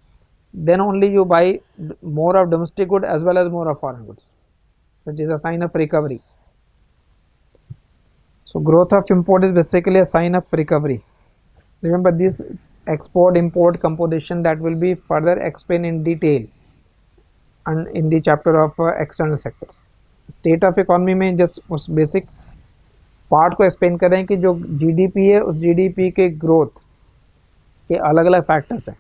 then only you buy more of domestic good as well as more of foreign goods, which is a sign of recovery. So growth of import is basically a sign of recovery. Remember this export import composition that will be further explained in detail and in the chapter of external sectors. State of economy में just उस basic part को explain कर रहे हैं कि जो GDP है उस जीडीपी के ग्रोथ के अलग अलग फैक्टर्स हैं.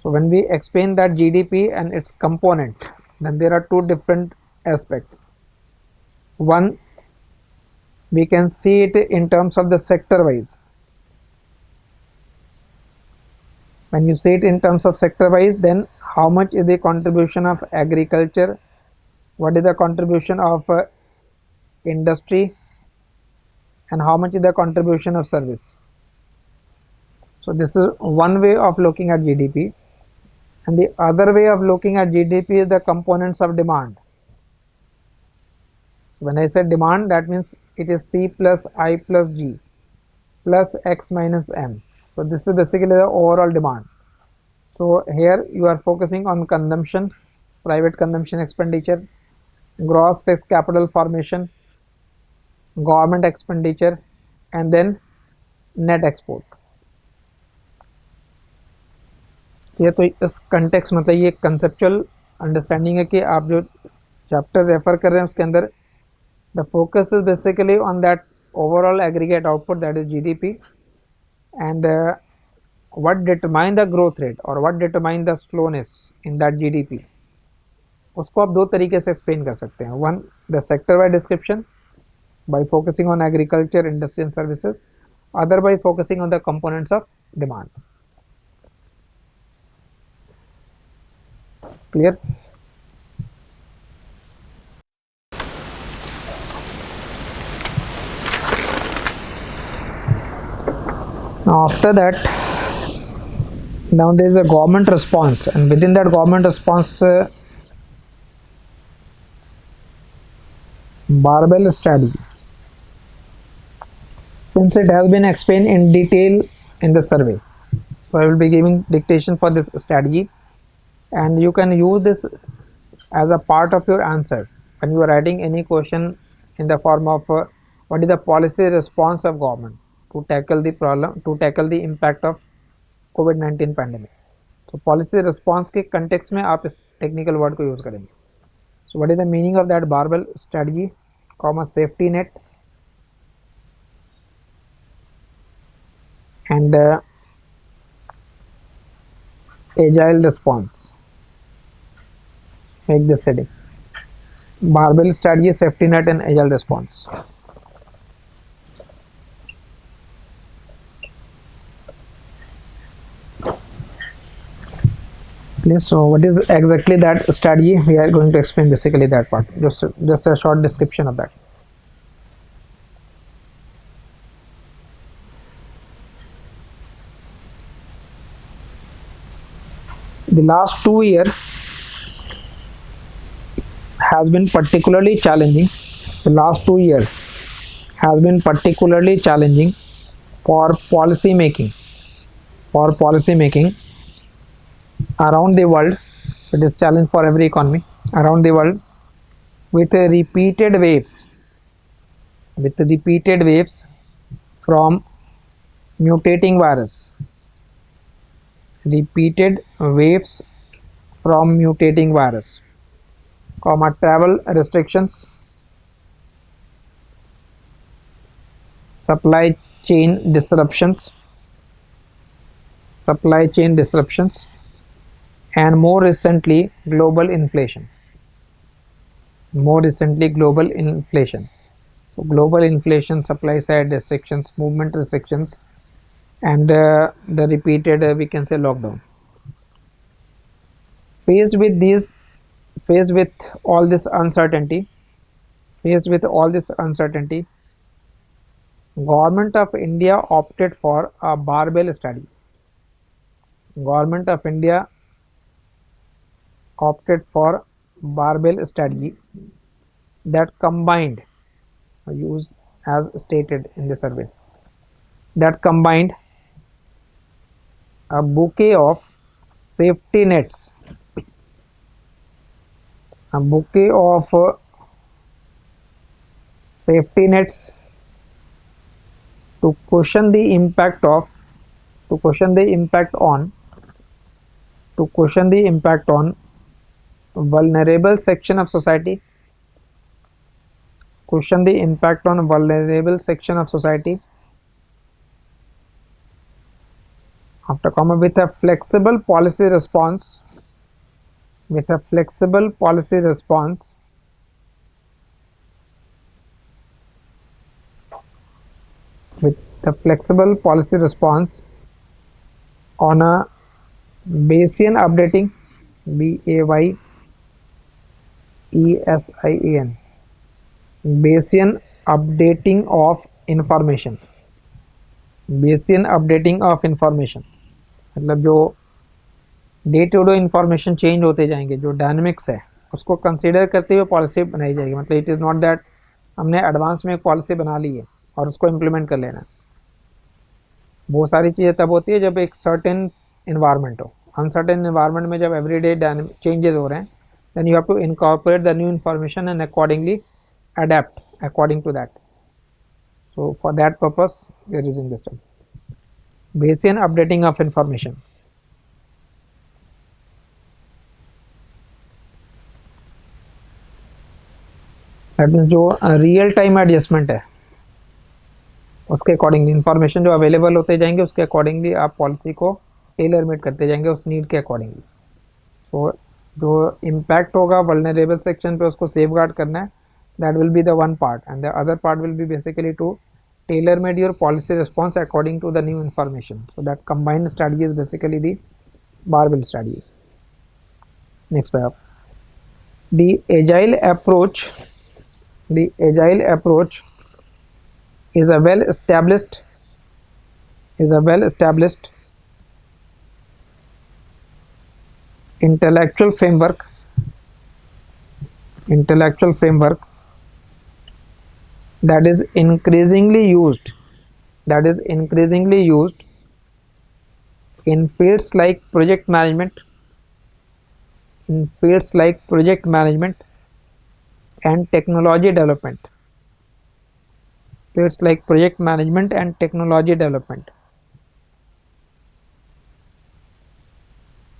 So when we explain that GDP and its component, then there are two different aspects. One, we can see it in terms of the sector wise. When you see it in terms of sector wise, then how much is the contribution of agriculture, what is the contribution of industry, and how much is the contribution of service. So this is one way of looking at GDP, and the other way of looking at GDP is the components of demand. So when I say demand, that means it is C plus I plus G plus X minus M. So this is basically the overall demand. So here you are focusing on consumption, private consumption expenditure, gross fixed capital formation, government expenditure, and then net export. ये तो इस context मतलब ये conceptual understanding है कि आप जो chapter refer कर रहे हैं उसके अंदर the focus is basically on that overall aggregate output that is GDP and what determine the growth rate और what determine the slowness in that GDP. उसको आप दो तरीके से एक्सप्लेन कर सकते हैं. One, the sector wise description by focusing on agriculture, industry and services. Other by focusing on the components of demand. Clear? Now after that, now there is a government response, and within that government response, barbell strategy. Since it has been explained in detail in the survey, so I will be giving dictation for this strategy. And you can use this as a part of your answer when you are writing any question in the form of what is the policy response of government to tackle the problem, to tackle the impact of COVID-19 pandemic. So policy response के context में आप इस technical word को use करेंगे. So what is the meaning of that barbell strategy, comma safety net and agile response. Make this heading: barbell strategy, safety net and agile response. Please, so what is exactly that strategy? We are going to explain basically that part. Just a short description of that. The last 2 years has been particularly challenging. The last 2 years has been particularly challenging for policy making. For policy making around the world. It is challenge for every economy around the world with repeated waves. With repeated waves from mutating virus. Repeated waves from mutating virus. Comma travel restrictions, supply chain disruptions, and more recently global inflation. So global inflation, supply side restrictions, movement restrictions, and the repeated we can say lockdown. Faced with all this uncertainty, Government of India opted for a barbell strategy. Government of India opted for barbell strategy that combined, use as stated in the survey, that combined a bouquet of safety nets, a bouquet of safety nets to cushion the impact of, to cushion the impact on, to cushion the impact on vulnerable section of society, cushion the impact on vulnerable section of society, after comma, with a flexible policy response, with a flexible policy response with the flexible policy response on a Bayesian updating, Bayesian, Bayesian updating of information, Bayesian updating of information, मतलब जो day to day information change होते जाएंगे, जो dynamics है उसको consider करते हुए policy बनाई जाएगी. मतलब इट इज़ नॉट दैट हमने एडवांस में एक पॉलिसी बना ली है और उसको इम्प्लीमेंट कर लेना. वो सारी चीज़ें तब होती है जब एक सर्टेन इन्वायरमेंट हो. अनसर्टेन इन्वायरमेंट में जब एवरीडे चेंजेस हो रहे हैं, then you have to incorporate the new information and accordingly adapt according to that. So for that purpose we are using this term, Bayesian updating of information. That means जो real time adjustment है उसके accordingly information जो available होते जाएंगे उसके accordingly आप policy को tailor made करते जाएंगे उस नीड के अकॉर्डिंगली. तो जो इम्पैक्ट होगा वल्नरेबल सेक्शन पे उसको सेफ गार्ड करना है. That will be the one part, and the other part will be basically to tailor made your policy response according to the new information. So that combined strategy is basically the barbell strategy. Next paragraph. The agile approach is a well established intellectual framework that is increasingly used in fields like project management and technology development,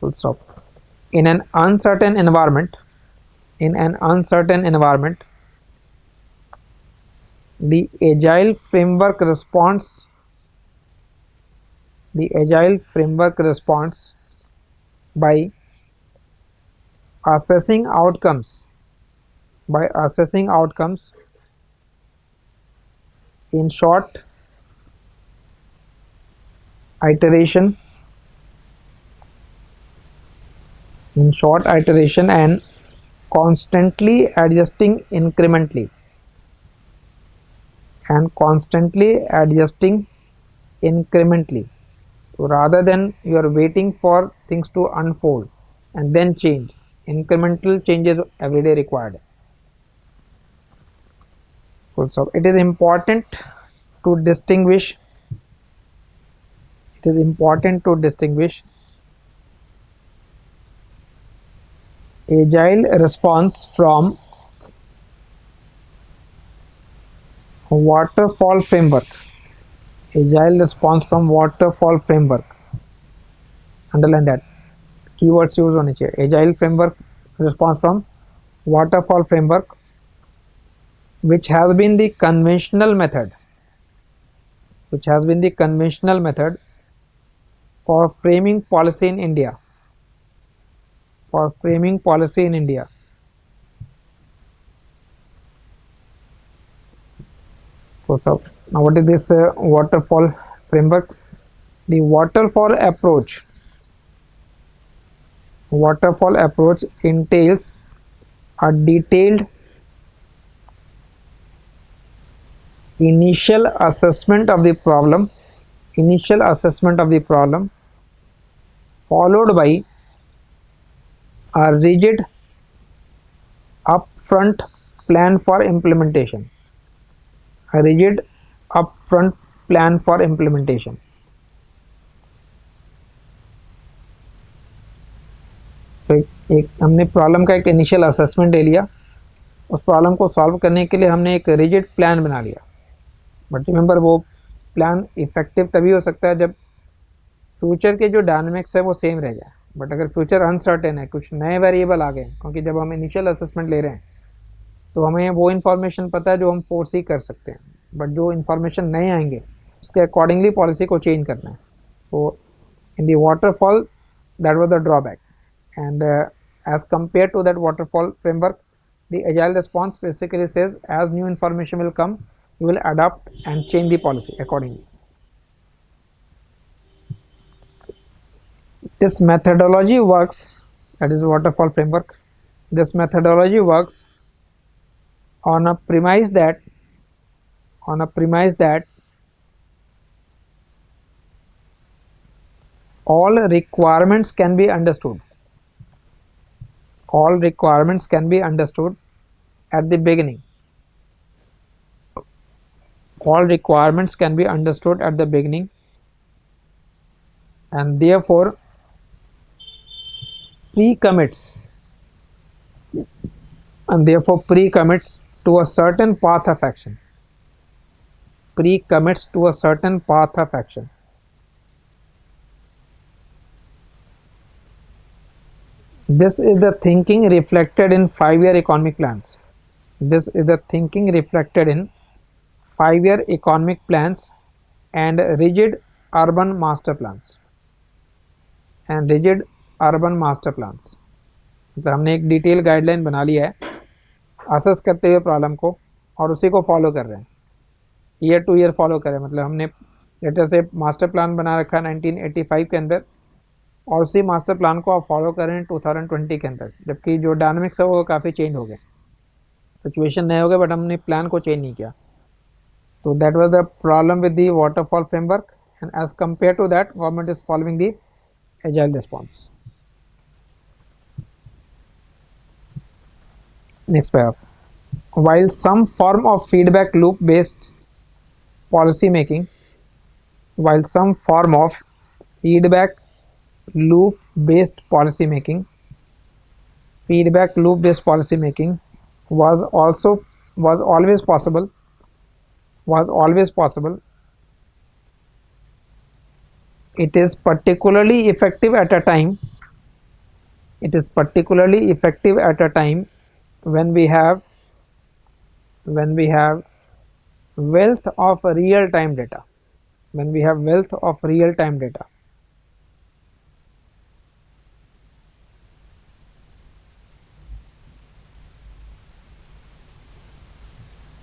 full stop. In an uncertain environment, the agile framework responds by assessing outcomes in short iteration and constantly adjusting incrementally. So rather than you are waiting for things to unfold and then change, incremental changes every day required. So it is important to distinguish agile response from waterfall framework. Underline that, keywords use होने चाहिए. Agile framework response from waterfall framework, which has been the conventional method for framing policy in India. So now what is this waterfall framework? The waterfall approach entails a detailed initial assessment of the problem, followed by a rigid upfront plan for implementation. A rigid upfront plan for implementation. तो एक हमने problem का एक initial assessment ले लिया, उस problem को solve करने के लिए हमने एक रिजिड प्लान बना लिया, बट रिमेंबर वो प्लान इफेक्टिव तभी हो सकता है जब फ्यूचर के जो डायनामिक्स है वो सेम रह जाए। बट अगर फ्यूचर अनसर्टेन है, कुछ नए वेरिएबल आ गए, क्योंकि जब हम इनिशियल असेसमेंट ले रहे हैं तो हमें वो इन्फॉर्मेशन पता है जो हम फोर्स ही कर सकते हैं, बट जो इन्फॉर्मेशन नए आएंगे उसके अकॉर्डिंगली पॉलिसी को चेंज करना है। तो in the waterfall that was the drawback, and as compare to that waterfall framework, the agile response basically says as new information will come, you will adapt and change the policy accordingly. This methodology works, that is waterfall framework, this methodology works on a premise that all requirements can be understood. All requirements can be understood at the beginning. All requirements can be understood at the beginning, and therefore pre-commits to a certain path of action. Pre-commits to a certain path of action. This is the thinking reflected in 5-year economic plans. This is the thinking reflected in 5-year economic plans and rigid urban master plans. And rigid urban master plans. मतलब हमने एक detail guideline बना लिया है assess करते हुए problem को, और उसी को फॉलो कर रहे हैं, ईयर टू ईयर फॉलो करें। मतलब हमने लेटर से मास्टर प्लान बना रखा है 1985 के अंदर, और उसी मास्टर प्लान को आप फॉलो करें 2020 के अंदर, जबकि जो डायनामिक्स है वो काफ़ी चेंज हो गए, सिचुएशन नए हो गए, बट हमने प्लान को चेंज नहीं किया। तो that was the problem with the waterfall framework, and as compare to that government is following the agile response. Next paragraph. While some form of feedback loop based policy making was always possible. It is particularly effective at a time when we have wealth of real time data.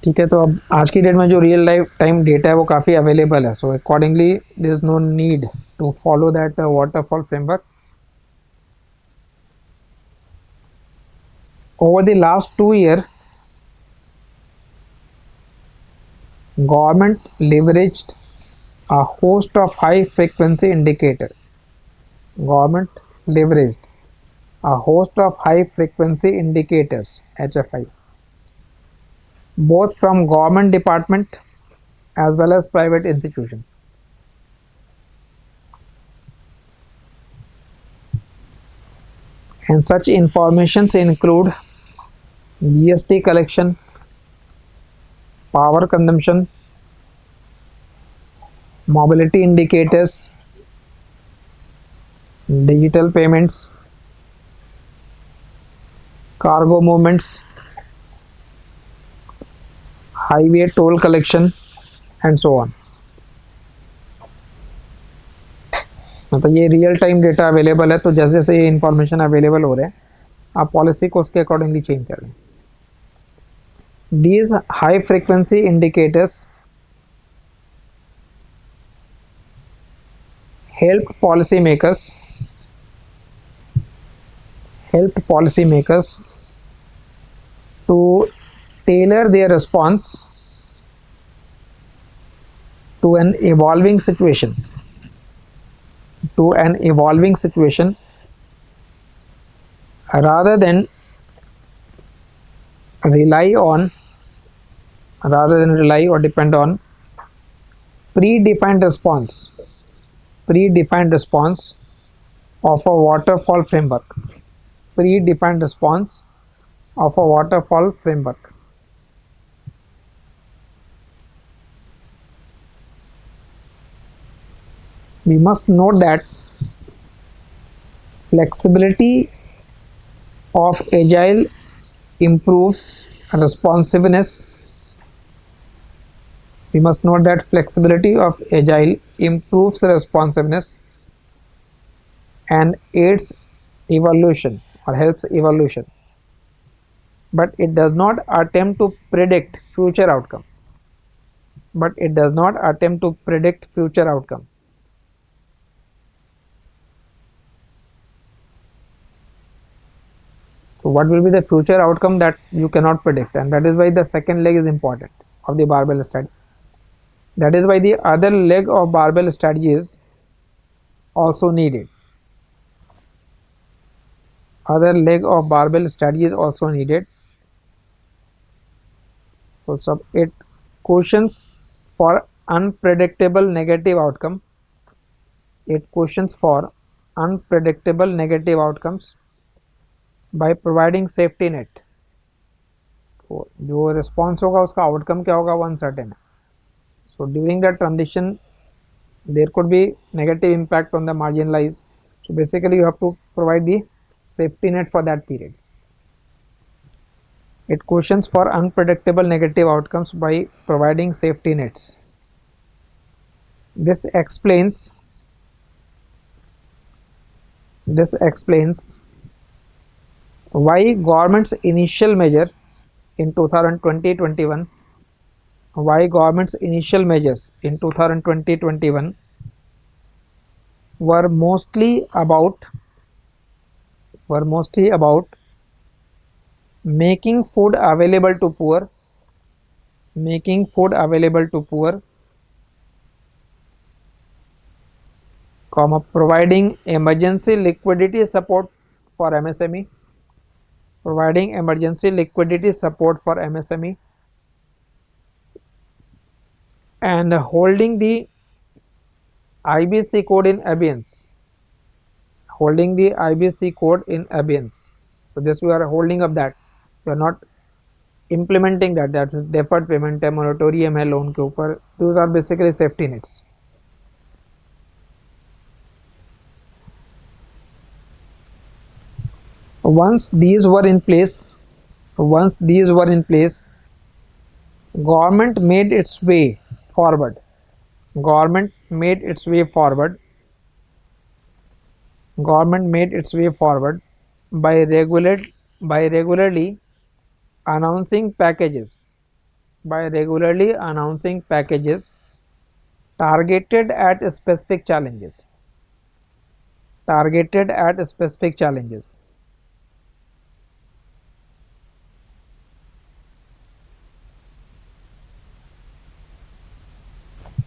ठीक है, तो अब आज की date में जो real life time data है वो काफ़ी अवेलेबल है, so accordingly there is no need to follow that waterfall framework. Over the last 2 years, government leveraged a host of high frequency indicators. HFI, both from government department as well as private institution. And such informations include GST collection, power consumption, mobility indicators, digital payments, cargo movements, highway toll collection, and so on. मतलब ये real time data available है, तो जैसे जैसे ये information available हो रहे हैं आप पॉलिसी को उसके अकॉर्डिंगली चेंज कर लें। These high frequency indicators helped policymakers to tailor their response to an evolving situation rather than rely or depend on predefined response of a waterfall framework. Predefined response of a waterfall framework. We must note that flexibility of agile improves responsiveness. We must note that flexibility of agile improves responsiveness and aids evolution or helps evolution, but it does not attempt to predict future outcome. So what will be the future outcome that you cannot predict, and that is why the second leg is important of the barbell strategy. That is why the other leg of barbell strategy is also needed. Other leg of barbell strategy is also needed. Also, it cushions for unpredictable negative outcome. It cushions for unpredictable negative outcomes by providing safety net. तो जो response होगा उसका outcome क्या होगा वो uncertain है. So during the transition there could be negative impact on the marginalized. So basically you have to provide the safety net for that period. It cushions for unpredictable negative outcomes by providing safety nets. This explains why government's initial measure in 2020-21 were mostly about making food available to poor, providing emergency liquidity support for MSME, and holding the IBC code in abeyance. So this we are holding up that, we are not implementing that. That is deferred payment है, moratorium है loan के ऊपर. Those are basically safety nets. Once these were in place, government made its way forward by regularly announcing packages targeted at specific challenges.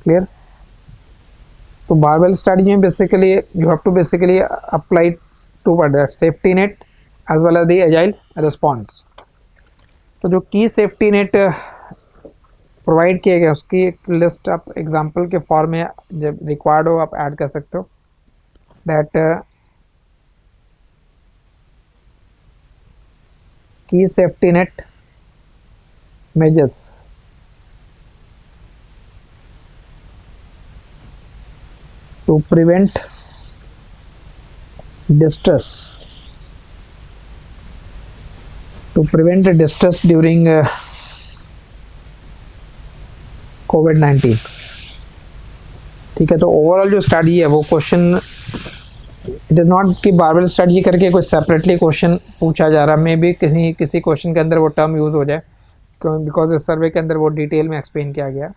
Clear? So barbell strategy में basically you have to basically apply toward the safety net as well as the agile response. तो जो की safety net provide किया गया उसकी एक list आप example के फॉर्म में जब रिक्वायर्ड हो आप ऐड कर सकते हो. दैट की safety net measures to prevent distress during COVID-19. ठीक है. तो ओवरऑल जो स्ट्रैटेजी है वो क्वेश्चन इट इज़ नॉट कि बारबेल स्ट्रैटेजी करके कोई सेपरेटली क्वेश्चन पूछा जा रहा है. मे भी किसी क्वेश्चन के अंदर वो टर्म यूज़ हो जाए, बिकॉज इस सर्वे के अंदर वो डिटेल में एक्सप्लेन किया गया.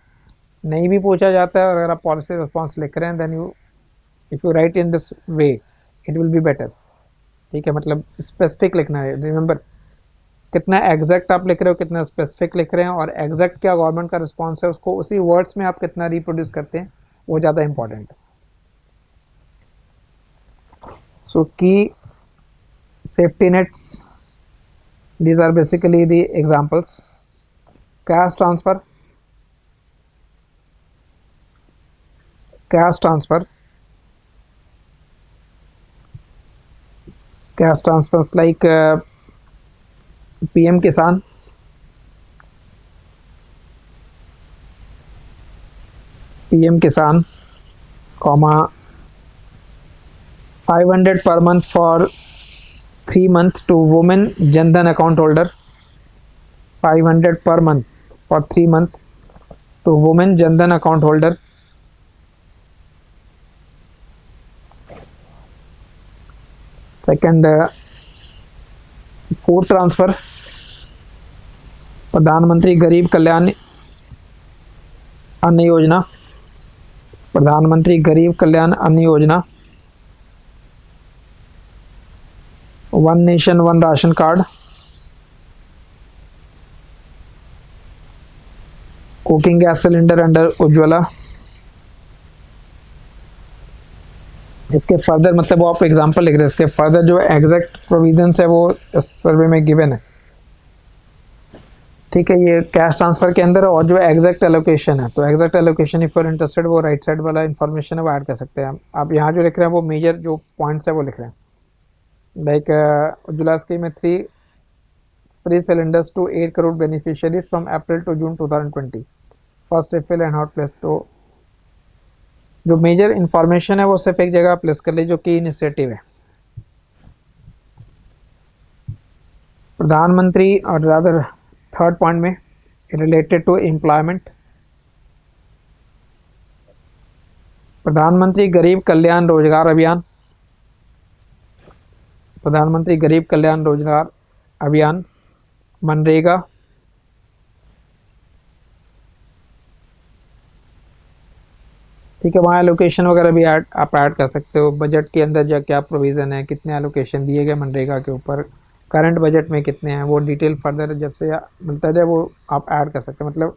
नहीं भी पूछा जाता है और अगर आप पॉलिसी रिस्पॉन्स लिख रहे हैं then if you write in this way it will be better. ठीक है, मतलब स्पेसिफिक लिखना है. रिमेंबर कितना एग्जैक्ट आप लिख रहे हो, कितना स्पेसिफिक लिख रहे हैं, और एग्जैक्ट क्या गवर्नमेंट का रिस्पॉन्स है उसको उसी वर्ड्स में आप कितना रिप्रोड्यूस करते हैं वो ज़्यादा इंपॉर्टेंट है. सो की safety nets, these are basically the examples. Cash transfer, cash transfer, cash transfers like PM Kisan, PM Kisan, comma 500 per month for 3 months to women Jan Dhan account holder, 500 per month for 3 months to women Jan Dhan account holder. Second, food transfer, प्रधानमंत्री गरीब कल्याण अन्न योजना, प्रधानमंत्री गरीब कल्याण अन्न योजना, one nation one ration card, cooking gas cylinder under Ujjwala. इसके further मतलब वो आप एग्जांपल लिख रहे हैं, इसके फर्दर जो एग्जैक्ट प्रोविजंस है वो इस सर्वे में गिवन है, ठीक है। ये कैश ट्रांसफर के अंदर और जो एग्जैक्ट एलोकेशन है, तो exact allocation if you are interested वो राइट साइड वाला इन्फॉर्मेशन है वो ऐड कर सकते हैं आप यहाँ जो लिख रहे हैं वो मेजर जो पॉइंट्स है वो लिख रहे हैं। लाइक उज्ज्वला स्कीम में 3 free cylinders to 8 crore beneficiaries from April to June 2020, first refill and hot place. तो जो मेजर इंफॉर्मेशन है वो सिर्फ एक जगह प्लेस कर ली, जो की इनिशिएटिव है प्रधानमंत्री, और रादर थर्ड पॉइंट में रिलेटेड टू एम्प्लॉयमेंट, प्रधानमंत्री गरीब कल्याण रोजगार अभियान, प्रधानमंत्री गरीब कल्याण रोजगार अभियान, मनरेगा, ठीक है। वहाँ एलोकेशन वगैरह भी आप ऐड कर सकते हो, बजट के अंदर जो क्या प्रोविज़न है, कितने एलोकेशन दिए गए मनरेगा के ऊपर, करंट बजट में कितने हैं, वो डिटेल फर्दर जब से मिलता जाए वो आप ऐड कर सकते हैं। मतलब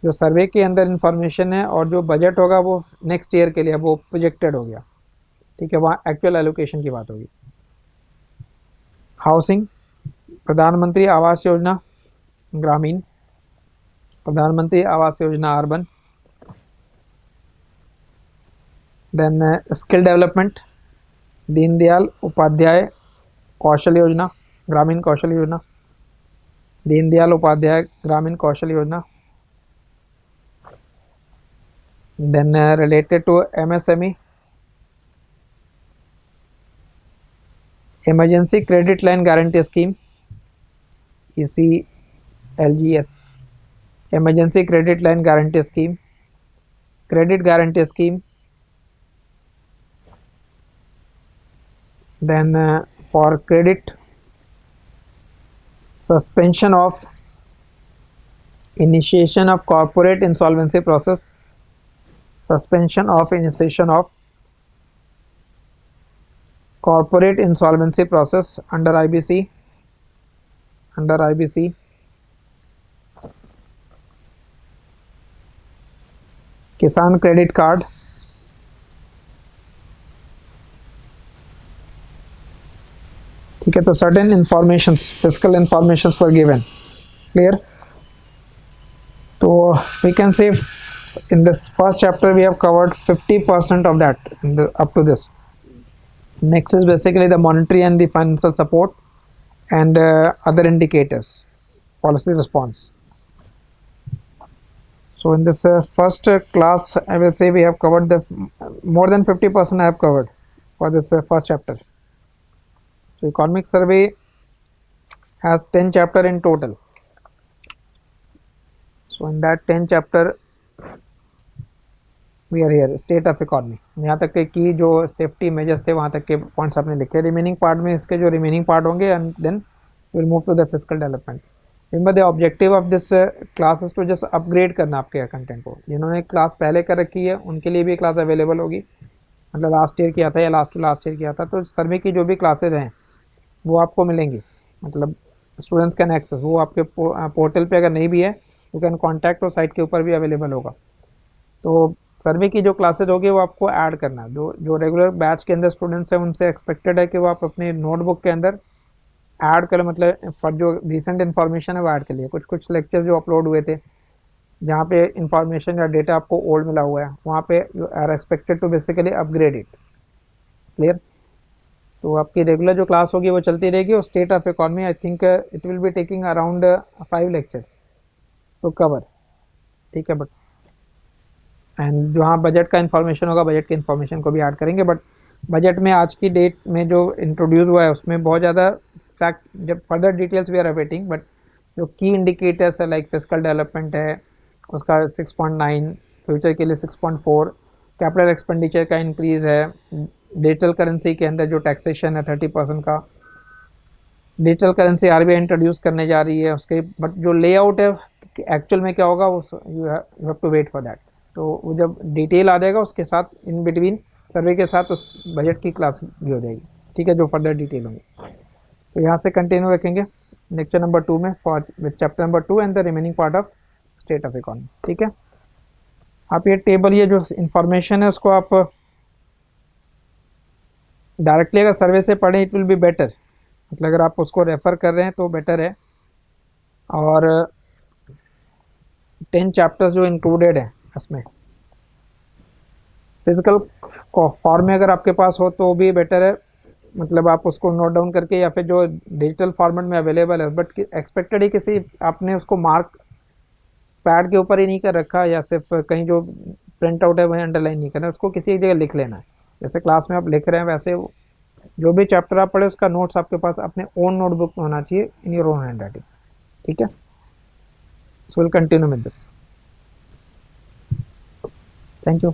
जो सर्वे के अंदर इंफॉर्मेशन है और जो बजट होगा वो नेक्स्ट ईयर के लिए वो प्रोजेक्टेड हो गया, ठीक है। वहाँ एक्चुअल एलोकेशन की बात होगी। हाउसिंग, प्रधानमंत्री आवास योजना ग्रामीण, प्रधानमंत्री आवास योजना urban. Then skill development, Deendayal Upadhyaya कौशल योजना, ग्रामीण कौशल योजना, दीनदयाल उपाध्याय ग्रामीण कौशल योजना। Then related to MSME, emergency credit line guarantee scheme, ECLGS, emergency credit line guarantee scheme, credit guarantee scheme. Then for credit, suspension of initiation of corporate insolvency process, suspension of initiation of corporate insolvency process under IBC, under IBC। किसान credit card, ठीक है। तो certain informations, physical informations were given, clear. तो we can say in this first chapter we have covered 50% of that up to this. Next is basically the monetary and the financial support and other indicators, policy response. So in this first class I will say we have covered the more than 50% I have covered for this first chapter. So economic survey has 10 chapter in total. So in that 10 chapter we are here, state of economy, यहाँ तक के की जो safety measures थे वहाँ तक के points आपने लिखे। रिमेनिंग पार्ट में इसके जो रिमेनिंग पार्ट होंगे and then will move to the physical development. Remember the objective of this class is to just upgrade करना आपके कंटेंट को। जिन्होंने क्लास पहले कर रखी है उनके लिए भी क्लास अवेलेबल होगी, मतलब लास्ट ईयर किया था या लास्ट टू लास्ट ईयर किया था, तो सर्वे की जो भी क्लासेज हैं वो आपको मिलेंगी, मतलब स्टूडेंट्स कैन एक्सेस। वो आपके पोर्टल पे अगर नहीं भी है यू कैन कॉन्टैक्ट, और साइट के ऊपर भी अवेलेबल होगा। तो सर्वे की जो क्लासेज होगी वो आपको ऐड करना है। जो रेगुलर बैच के अंदर स्टूडेंट्स हैं उनसे एक्सपेक्टेड है कि वो आप अपने नोटबुक के अंदर ऐड कर, मतलब फॉर जो रिसेंट इन्फॉर्मेशन है वो ऐड कर लिया। कुछ कुछ लेक्चर्स जो अपलोड हुए थे जहाँ पे इंफॉर्मेशन या डेटा आपको ओल्ड मिला हुआ है, वहाँ पे you are expected to basically upgrade it. Clear? तो आपकी रेगुलर जो क्लास होगी वो चलती रहेगी। और state of economy I think it will be taking around 5 lecture to cover. ठीक है, बट एंड जो हाँ बजट का इन्फॉर्मेशन होगा, बजट के इन्फॉर्मेशन को भी ऐड करेंगे। बट बजट में आज की डेट में जो इंट्रोड्यूस हुआ है उसमें बहुत ज़्यादा फैक्ट, जब further details we are awaiting, but जो की इंडिकेटर्स है लाइक फिजिकल डेवलपमेंट है उसका 6.9, फ्यूचर के लिए 6.4, कैपिटल एक्सपेंडिचर का इंक्रीज़ है, डिजिटल करेंसी के अंदर जो टैक्सेशन है 30% का, डिजिटल करेंसी आरबीआई इंट्रोड्यूस करने जा रही है उसके, बट जो लेआउट है एक्चुअल में क्या होगा वो you have to wait for that. तो वो जब डिटेल आ जाएगा उसके साथ इन बिटवीन सर्वे के साथ उस बजट की क्लास भी हो जाएगी। ठीक है, जो फर्दर डिटेल होंगी। तो यहाँ से कंटिन्यू रखेंगे लेक्चर नंबर 2 में for with chapter number 2 and the remaining part of state of economy. ठीक है, आप ये टेबल, ये जो इंफॉर्मेशन है उसको आप डायरेक्टली अगर सर्वे से पढ़ें इट विल बी बेटर, मतलब अगर आप उसको रेफ़र कर रहे हैं तो बेटर है। और 10 चैप्टर्स जो इंक्लूडेड हैं इसमें फिजिकल फॉर्म में अगर आपके पास हो तो भी बेटर है, मतलब आप उसको नोट डाउन करके, या फिर जो डिजिटल फॉर्मेट में अवेलेबल है। बट एक्सपेक्टेड ही किसी आपने उसको मार्क पैड के ऊपर ही नहीं कर रखा, या सिर्फ कहीं जो प्रिंट आउट है वहीं अंडरलाइन नहीं करना, उसको किसी एक जगह लिख लेना है। जैसे क्लास में आप लिख रहे हैं वैसे जो भी चैप्टर आप पढ़े उसका नोट्स आपके पास अपने ओन नोटबुक में होना चाहिए, in your own hand writing. ठीक है, so will continue with this. Thank you.